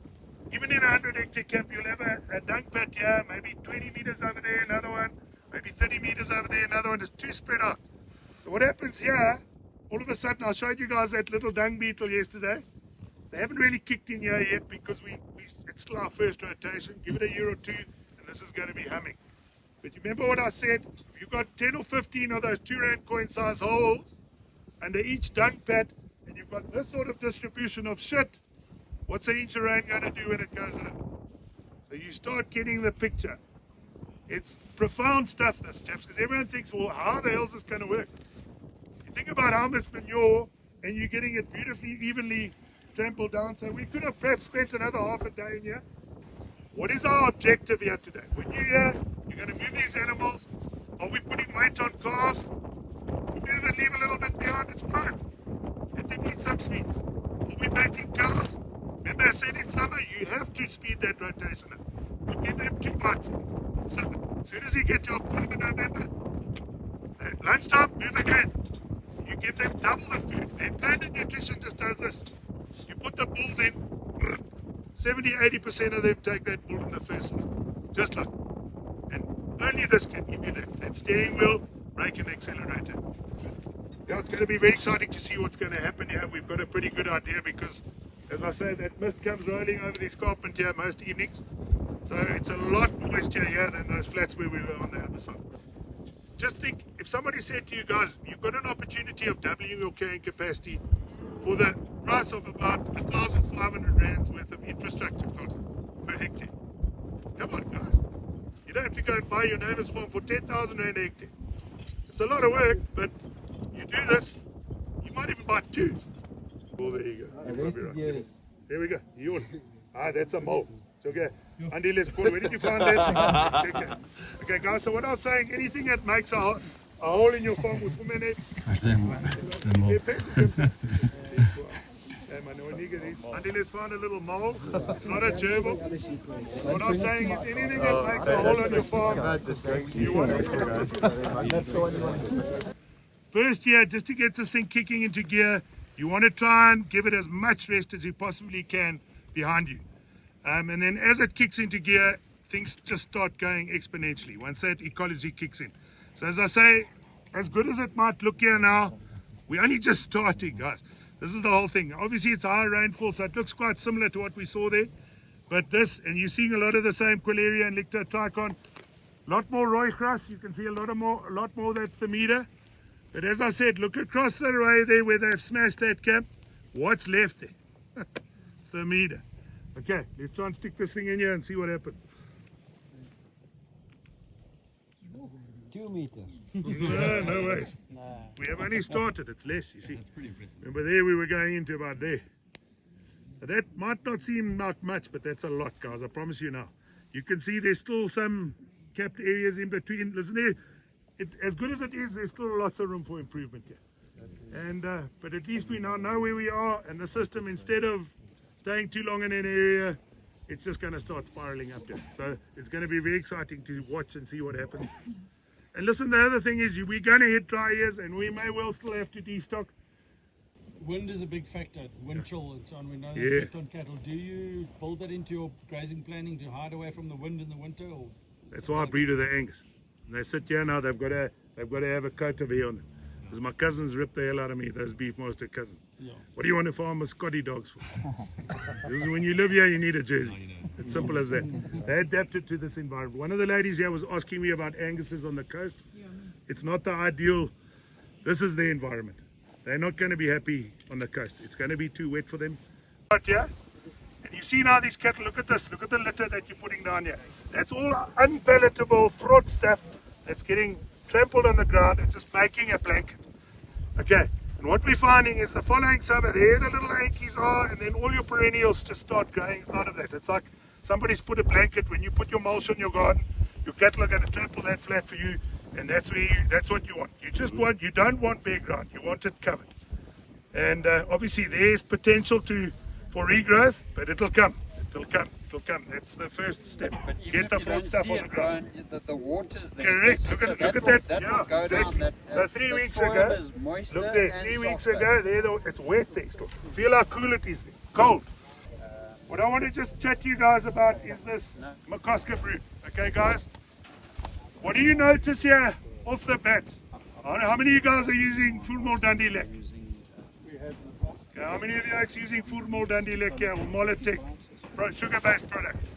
even in a 100-hectare camp, you'll have a dung pit here, maybe 20 meters over there, another one, maybe 30 meters over there, another one. It's too spread out. So what happens here, all of a sudden, I showed you guys that little dung beetle yesterday. They haven't really kicked in here yet because it's still our first rotation. Give it a year or two, and this is going to be humming. But you remember what I said? If you've got 10 or 15 of those 2 rand coin size holes under each dung pad, and you've got this sort of distribution of shit, what's an inch of rain going to do when it goes in? So you start getting the picture. It's profound stuff, this, chaps, because everyone thinks, well, how the hell is this going to work? You think about how much manure and you're getting it beautifully, evenly trampled down. So we could have perhaps spent another half a day in here. What is our objective here today? When you're here, you're going to move these animals. Are we putting weight on calves? If you ever leave a little bit behind, it's fine. Let them eat some sweets. Are we baiting cows? Remember I said in summer, you have to speed that rotation up. You give them 2 months in summer. As soon as you get to October, November, at lunchtime, move again. You give them double the food. And planned nutrition just does this. You put the bulls in, 70-80% of them take that bull in the first cycle. Just like. And only this can give you that steering wheel, brake and accelerator. Yeah, it's going to be very exciting to see what's going to happen here. We've got a pretty good idea because, as I say, that mist comes rolling over the escarpment here most evenings. So it's a lot moisture here than those flats where we were on the other side. Just think, if somebody said to you guys, you've got an opportunity of doubling your carrying capacity for the price of about 1,500 rands worth of infrastructure cost per hectare. Come on, guys. You don't have to go and buy your neighbour's farm for 10,000 rand a hectare. It's a lot of work, but you do this, you might even buy 2. Well, there you go. There we go. That's a mole. It's okay. Andy, let's go. Where did you find that? Okay, guys, so what I was saying, anything that makes a hole in your farm with women in Andy, let's find a little mole. It's not a gerbil. What I'm saying is anything that makes a hole in your farm, you want to. First year, just to get this thing kicking into gear, you want to try and give it as much rest as you possibly can behind you. And then as it kicks into gear, things just start going exponentially once that ecology kicks in. So as I say, as good as it might look here now, we're only just starting, guys. This is the whole thing. Obviously it's high rainfall, so it looks quite similar to what we saw there. But this, and you're seeing a lot of the same Quellaria and Lictotricon, a lot more rooigrass. You can see a lot more that Thermida. But as I said, look across the way there where they've smashed that camp. What's left there? Thermida. Okay, let's try and stick this thing in here and see what happens. 2 meters. No way. We have only started, it's less, you see. Remember there we were going into about there. So that might not seem not much, but that's a lot, guys, I promise you now. You can see there's still some capped areas in between. Listen there, as good as it is, there's still lots of room for improvement here. And but at least we now know where we are, and the system, instead of staying too long in an area, it's just going to start spiraling up there. So it's going to be very exciting to watch and see what happens. And listen, the other thing is we're going to hit dry years and we may well still have to destock. Wind is a big factor, wind chill and so on. We know that effect on cattle. Do you build that into your grazing planning to hide away from the wind in the winter? Or? That's why I breed with the Angus. And they sit here now, they've got to have a coat of hair on them. Because my cousins rip the hell out of me, those beef master cousins. Yeah. What do you want to farm with Scotty dogs for? This is when you live here, you need a jersey. It's simple as that. They adapted to this environment. One of the ladies here was asking me about Anguses on the coast. It's not the ideal. This is the environment. They're not going to be happy on the coast. It's going to be too wet for them. Right here, and you see now these cattle, look at this. Look at the litter that you're putting down here. That's all unpalatable fraud stuff that's getting trampled on the ground and just making a blanket. Okay, and what we're finding is the following summer, there the little hankies are, and then all your perennials just start growing out of that. It's like somebody's put a blanket. When you put your mulch on your garden, your cattle are going to trample that flat for you, and that's what you want. You don't want bare ground, you want it covered. And obviously there's potential for regrowth, but it'll come. That's the first step. But get the fraud stuff on the ground. The water's there. Correct. So Look at that. that. Yeah, exactly. So 3 weeks ago, look there. 3 weeks ago, it's wet there still. Feel how cool it is there. Cold. What I want to just chat to you guys about is this Makoska brood. Okay, guys? What do you notice here off the bat? How many of you guys are using Full Dundee Lek? Okay, how many of you are using Full Dundee Lek here or Molotech sugar-based products?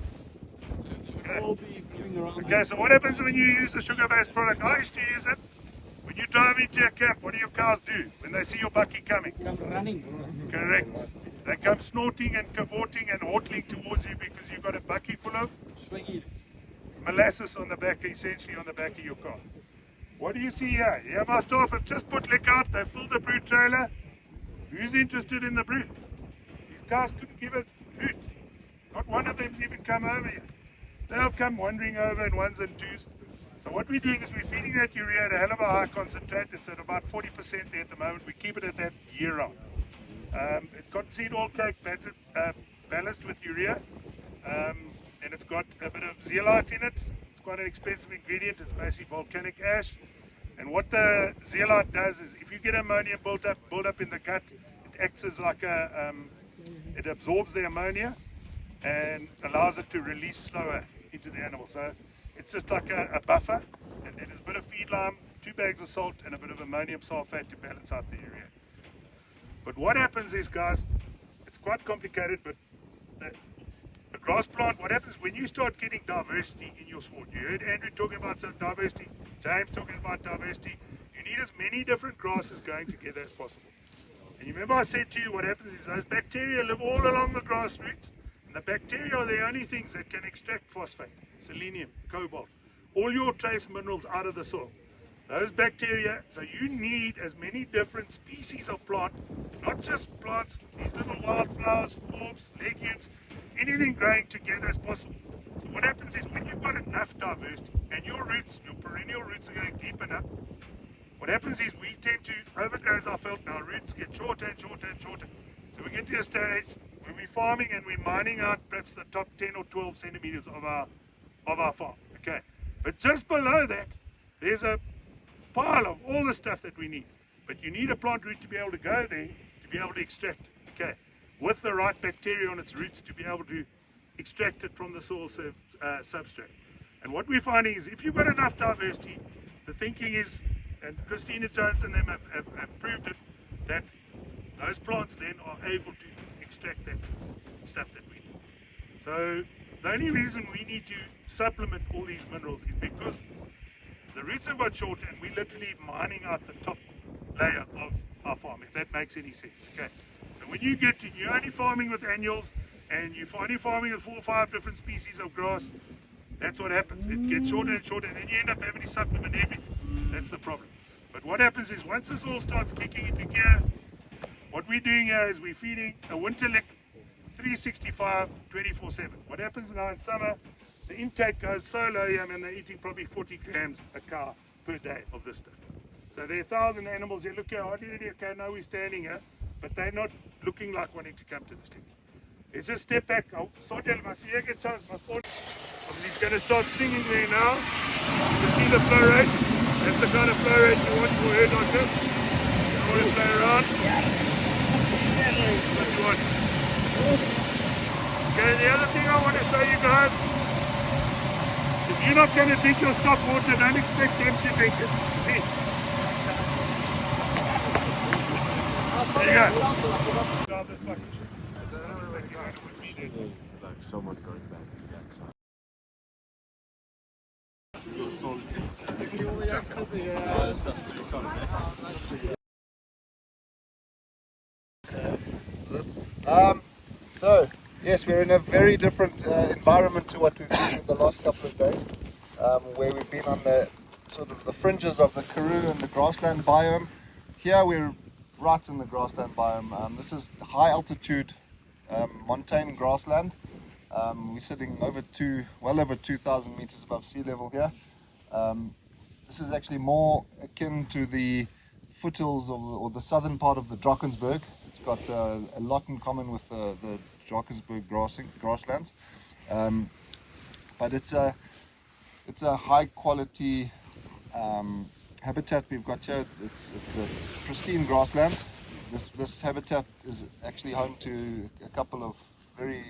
Okay, so what happens when you use a sugar-based product? I used to use it. When you drive into your camp, what do your cows do when they see your bucky coming? Come running. Correct. They come snorting and cavorting and hurtling towards you because you've got a bucky full of molasses on the back, essentially on the back of your car. What do you see here? Here my staff have just put lick out. They filled the brood trailer. Who's interested in the brood? These guys couldn't give a hoot. Not one of them's even come over here. They'll come wandering over in ones and twos. So what we're doing is we're feeding that urea at a hell of a high concentrate. It's at about 40% there at the moment. We keep it at that year round. It's got seed oil cake balanced with urea, and it's got a bit of zeolite in it. It's quite an expensive ingredient. It's basically volcanic ash. And what the zeolite does is, if you get ammonia built up in the gut, it acts as like it absorbs the ammonia and allows it to release slower into the animal. So it's just like a buffer, and there's a bit of feed lime, 2 bags of salt, and a bit of ammonium sulfate to balance out the urea. But what happens is, guys, it's quite complicated, but the grass plant, what happens when you start getting diversity in your sward? You heard Andrew talking about some diversity, James talking about diversity. You need as many different grasses going together as possible. And you remember I said to you, what happens is those bacteria live all along the grass roots, and the bacteria are the only things that can extract phosphate, selenium, cobalt, all your trace minerals out of the soil. Those bacteria, so you need as many different species of plant, not just plants, these little wildflowers, forbs, legumes, anything growing together as possible. So what happens is when you've got enough diversity and your roots, your perennial roots are going deep enough, what happens is we tend to overgraze our veld and our roots get shorter and shorter and shorter. So we get to a stage where we're farming and we're mining out perhaps the top 10 or 12 centimeters of our farm. Okay, but just below that, there's a pile of all the stuff that we need. But you need a plant root to be able to go there, to be able to extract, okay, with the right bacteria on its roots to be able to extract it from the soil substrate. And what we're finding is if you've got enough diversity, the thinking is, and Christina Jones and them have proved it, that those plants then are able to extract that stuff that we need. So the only reason we need to supplement all these minerals is because the roots have got shorter and we're literally mining out the top layer of our farm, if that makes any sense. Okay. So when you get to, you're only farming with annuals and you're only farming with 4 or 5 different species of grass, that's what happens. It gets shorter and shorter and then you end up having to supplement everything. That's the problem. But what happens is once this all starts kicking into gear, what we're doing here is we're feeding a winter lick 365, 24/7. What happens now in summer, the intake goes so low, I mean, they're eating probably 40 grams a cow per day of this stuff. So there are 1,000 animals here. Look here, hardly any. Okay, now we're standing here, but they're not looking like wanting to come to this thing. Let's just step back. He's going to start singing there now. You can see the flow rate. That's the kind of flow rate you want for a herd like this. You don't want to play around. What you want. Okay, the other thing I want to show you guys, if you're not going to drink your stock water, don't expect them to drink it. See? There you go. Grab this bucket. Like someone going back to that side. So, yes, we're in a very different environment to what we've been in the last couple of days, where we've been on the sort of the fringes of the Karoo and the grassland biome. Here we're right in the grassland biome. This is high altitude montane grassland. We're sitting well over 2,000 meters above sea level here. This is actually more akin to the foothills or the southern part of the Drakensberg. It's got a lot in common with the Drakensberg grasslands, but it's a high quality habitat we've got here. It's a pristine grassland. This habitat is actually home to a couple of very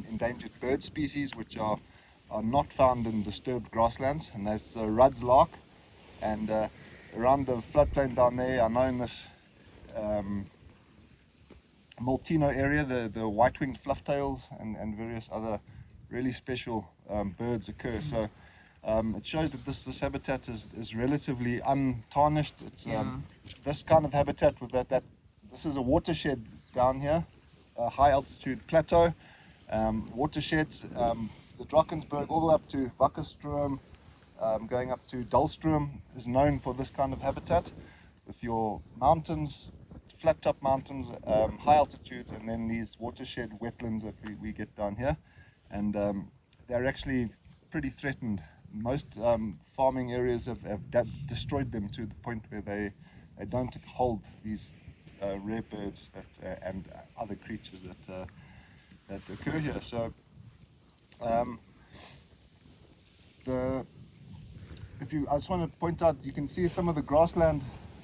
endangered bird species which are not found in disturbed grasslands, and that's Rudd's lark, and around the floodplain down there, I know in this Maltino area, the white-winged flufftails and various other really special birds occur. So it shows that this habitat is relatively untarnished. It's this kind of habitat with that this is a watershed down here, a high altitude plateau. Watersheds, the Drakensberg all the way up to Wakkerstroom, going up to Dullstroom is known for this kind of habitat. With your mountains flat top mountains, high altitudes, and then these watershed wetlands that we get down here. And they're actually pretty threatened. Most farming areas have destroyed them to the point where they don't hold these rare birds that and other creatures that occur here. So I just want to point out, you can see some of the grassland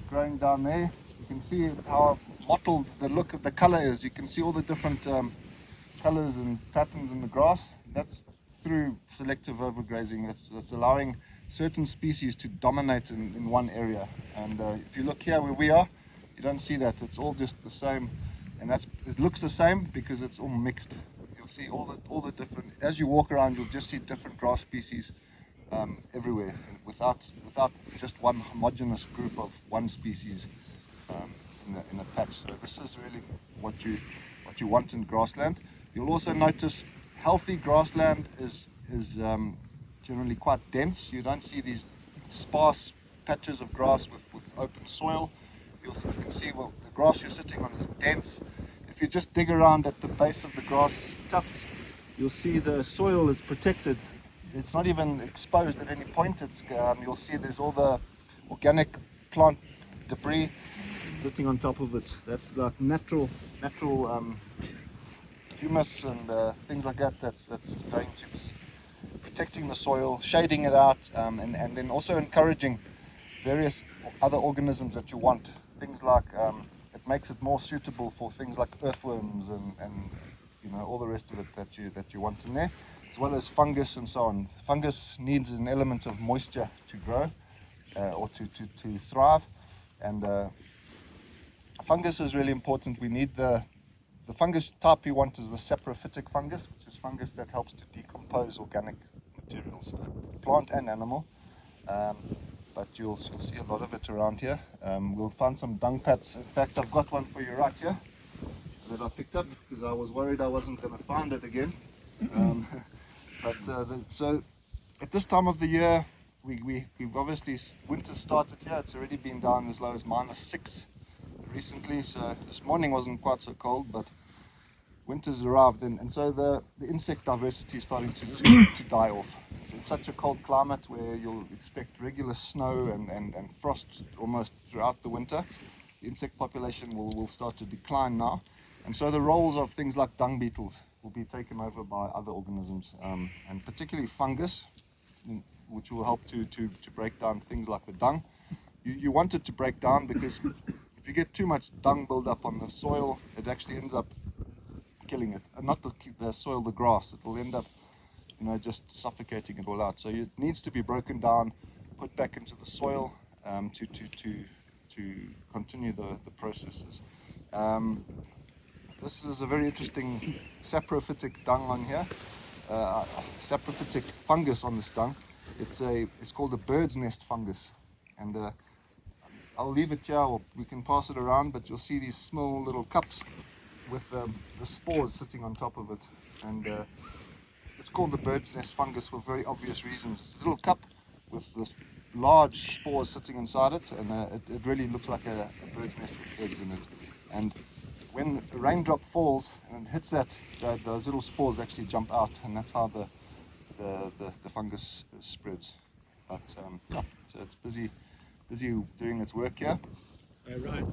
growing down there. You can see how mottled the look of the color is. You can see all the different colors and patterns in the grass. That's through selective overgrazing. That's allowing certain species to dominate in one area. And if you look here where we are, you don't see that. It's all just the same, and it looks the same because it's all mixed. You'll see all the different. As you walk around, you'll just see different grass species everywhere, without just one homogeneous group of one species in a patch. So this is really what you want in grassland. You'll also notice healthy grassland is generally quite dense. You don't see these sparse patches of grass with open soil. You can see, well, the grass you're sitting on is dense. If you just dig around at the base of the grass tufts, you'll see the soil is protected. It's not even exposed at any point. You'll see there's all the organic plant debris sitting on top of it. That's like natural humus and things like that. That's going to be protecting the soil, shading it out, and then also encouraging various other organisms that you want. Things like it makes it more suitable for things like earthworms and all the rest of it that you want in there, as well as fungus and so on. Fungus needs an element of moisture to grow or to thrive, and fungus is really important. We need the fungus type you want is the saprophytic fungus, which is fungus that helps to decompose organic materials, plant and animal. But you'll see a lot of it around here. We'll find some dung pats. In fact, I've got one for you right here that I picked up because I was worried I wasn't going to find it again. So at this time of the year, we've obviously, winter started here. It's already been down as low as -6 recently. So this morning wasn't quite so cold, but winter's arrived, and so the insect diversity is starting to die off. It's in such a cold climate where you'll expect regular snow and frost almost throughout the winter. The insect population will start to decline now, and so the roles of things like dung beetles will be taken over by other organisms, and particularly fungus, which will help to break down things like the dung. You want it to break down because if you get too much dung build up on the soil, it actually ends up killing it, and not the soil, the grass. It will end up, just suffocating it all out. So it needs to be broken down, put back into the soil to continue the processes. This is a very interesting saprophytic dung on here, saprophytic fungus on this dung. It's called a bird's nest fungus, and I'll leave it here, or we can pass it around, but you'll see these small little cups with the spores sitting on top of it, and it's called the bird's nest fungus for very obvious reasons. It's a little cup with this large spores sitting inside it, and it really looks like a bird's nest with eggs in it. And when a raindrop falls and it hits that, those little spores actually jump out, and that's how the fungus spreads. But so it's busy doing its work here. Right.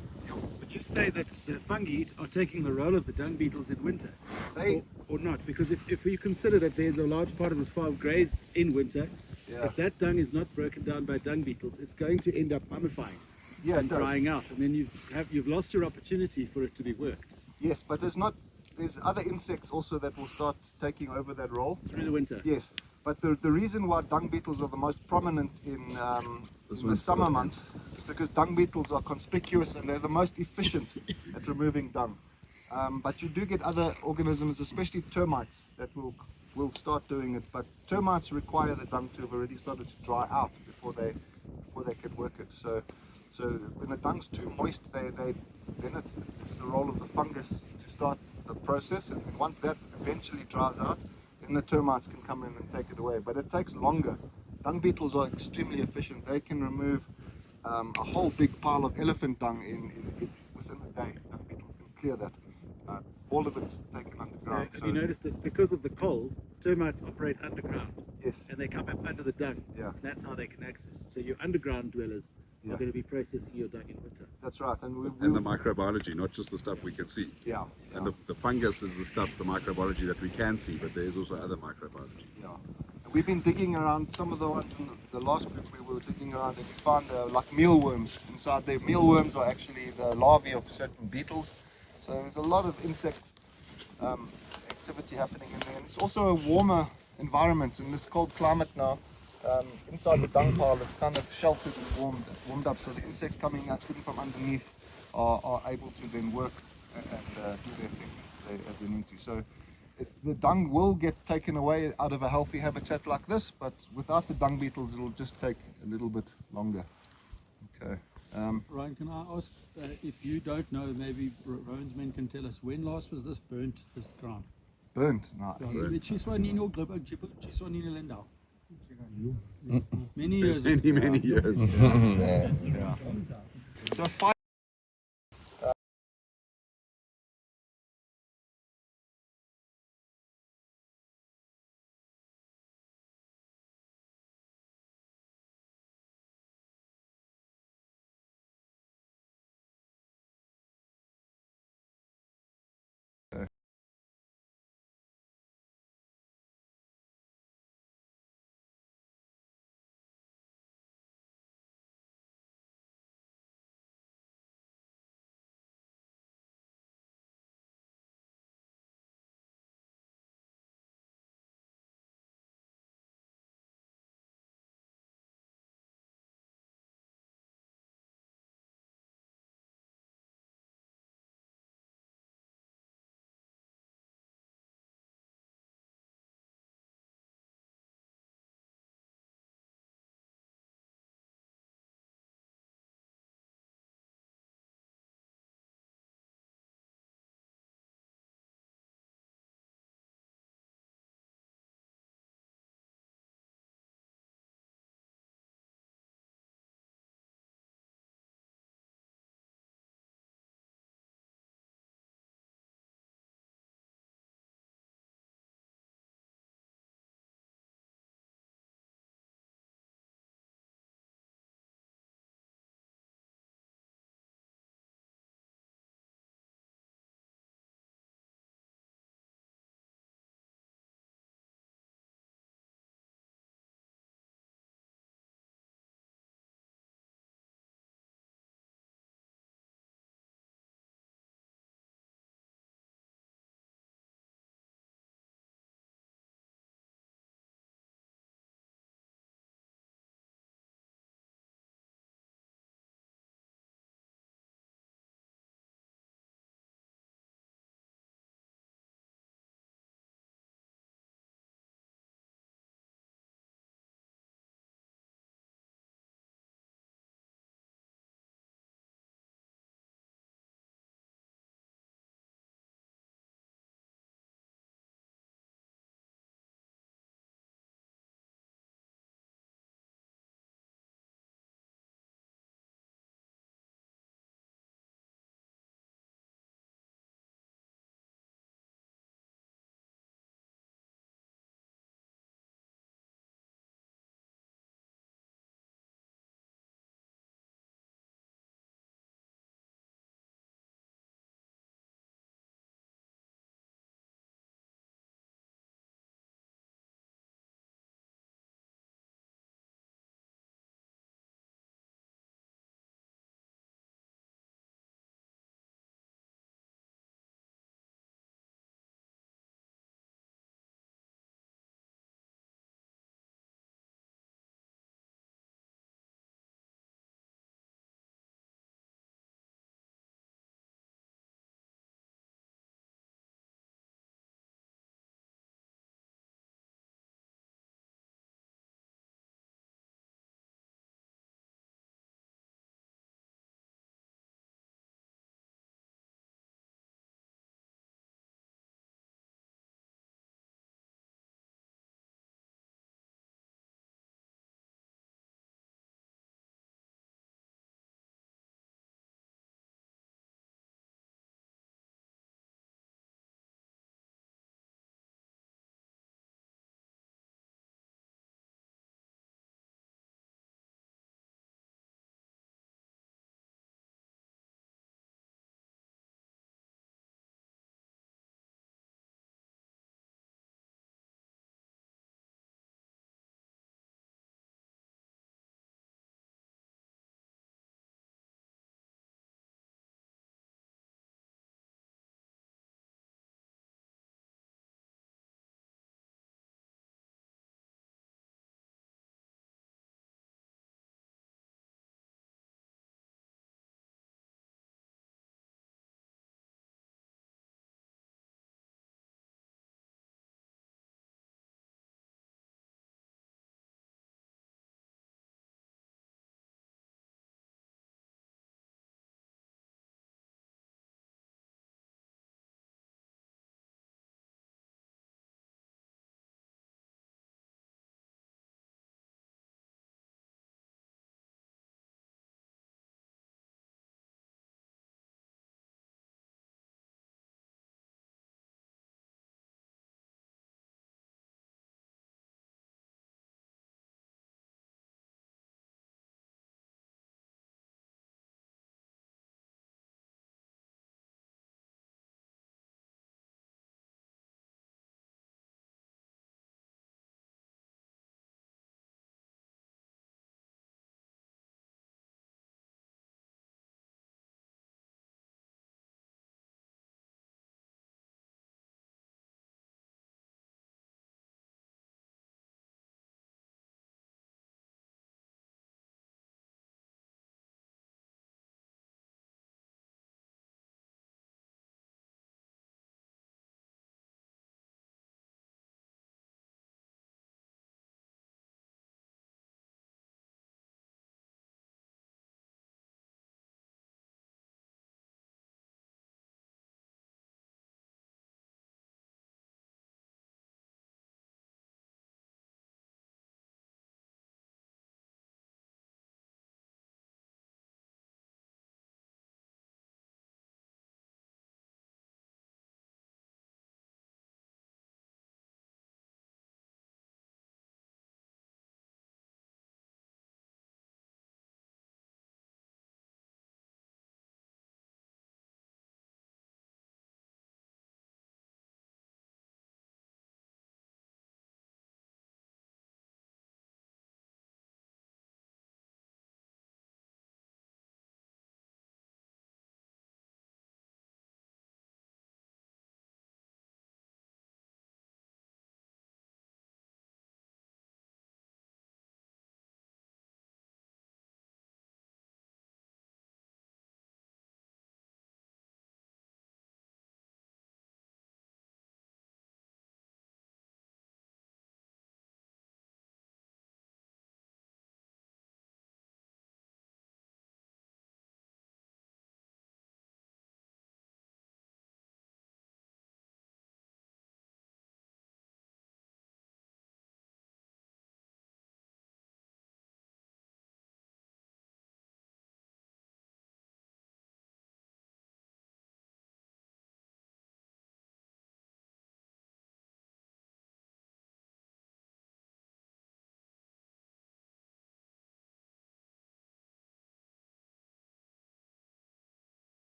Would you say that the fungi are taking the role of the dung beetles in winter? Or not? Because if we consider that there's a large part of this farm grazed in winter, if that dung is not broken down by dung beetles, it's going to end up mummifying and drying out, and then you've lost your opportunity for it to be worked. Yes, but there's other insects also that will start taking over that role Through the winter? Yes, but the reason why dung beetles are the most prominent in the summer months is because dung beetles are conspicuous and they're the most efficient at removing dung. But you do get other organisms, especially termites, that will start doing it. But termites require the dung to have already started to dry out before they can work it. So when the dung's too moist, then it's the role of the fungus to start the process. And once that eventually dries out, then the termites can come in and take it away. But it takes longer. Dung beetles are extremely efficient. They can remove a whole big pile of elephant dung within a day. clear that. All of it's taken underground. Have you noticed that because of the cold, termites operate underground? Yes. And they come up under the dung. Yeah. That's how they can access it. So your underground dwellers are going to be processing your dung in winter. That's right. And the microbiology, not just the stuff we can see. Yeah. And the fungus is the stuff, the microbiology that we can see, but there's also other microbiology. Yeah. We've been digging around some of the ones in the last group we were digging around, and we found like mealworms inside there. Mealworms are actually the larvae of certain beetles. So there's a lot of insects activity happening in there. And it's also a warmer environment in this cold climate now. Inside the dung pile, it's kind of sheltered and warmed up, so the insects coming out in from underneath are able to then work and do their thing as they need to. So the dung will get taken away out of a healthy habitat like this, but without the dung beetles, it'll just take a little bit longer. Okay. Ryan, can I ask if you don't know, maybe Rowan's men can tell us when last was this burnt, this ground? Burnt? No. Many years. Many years. So 5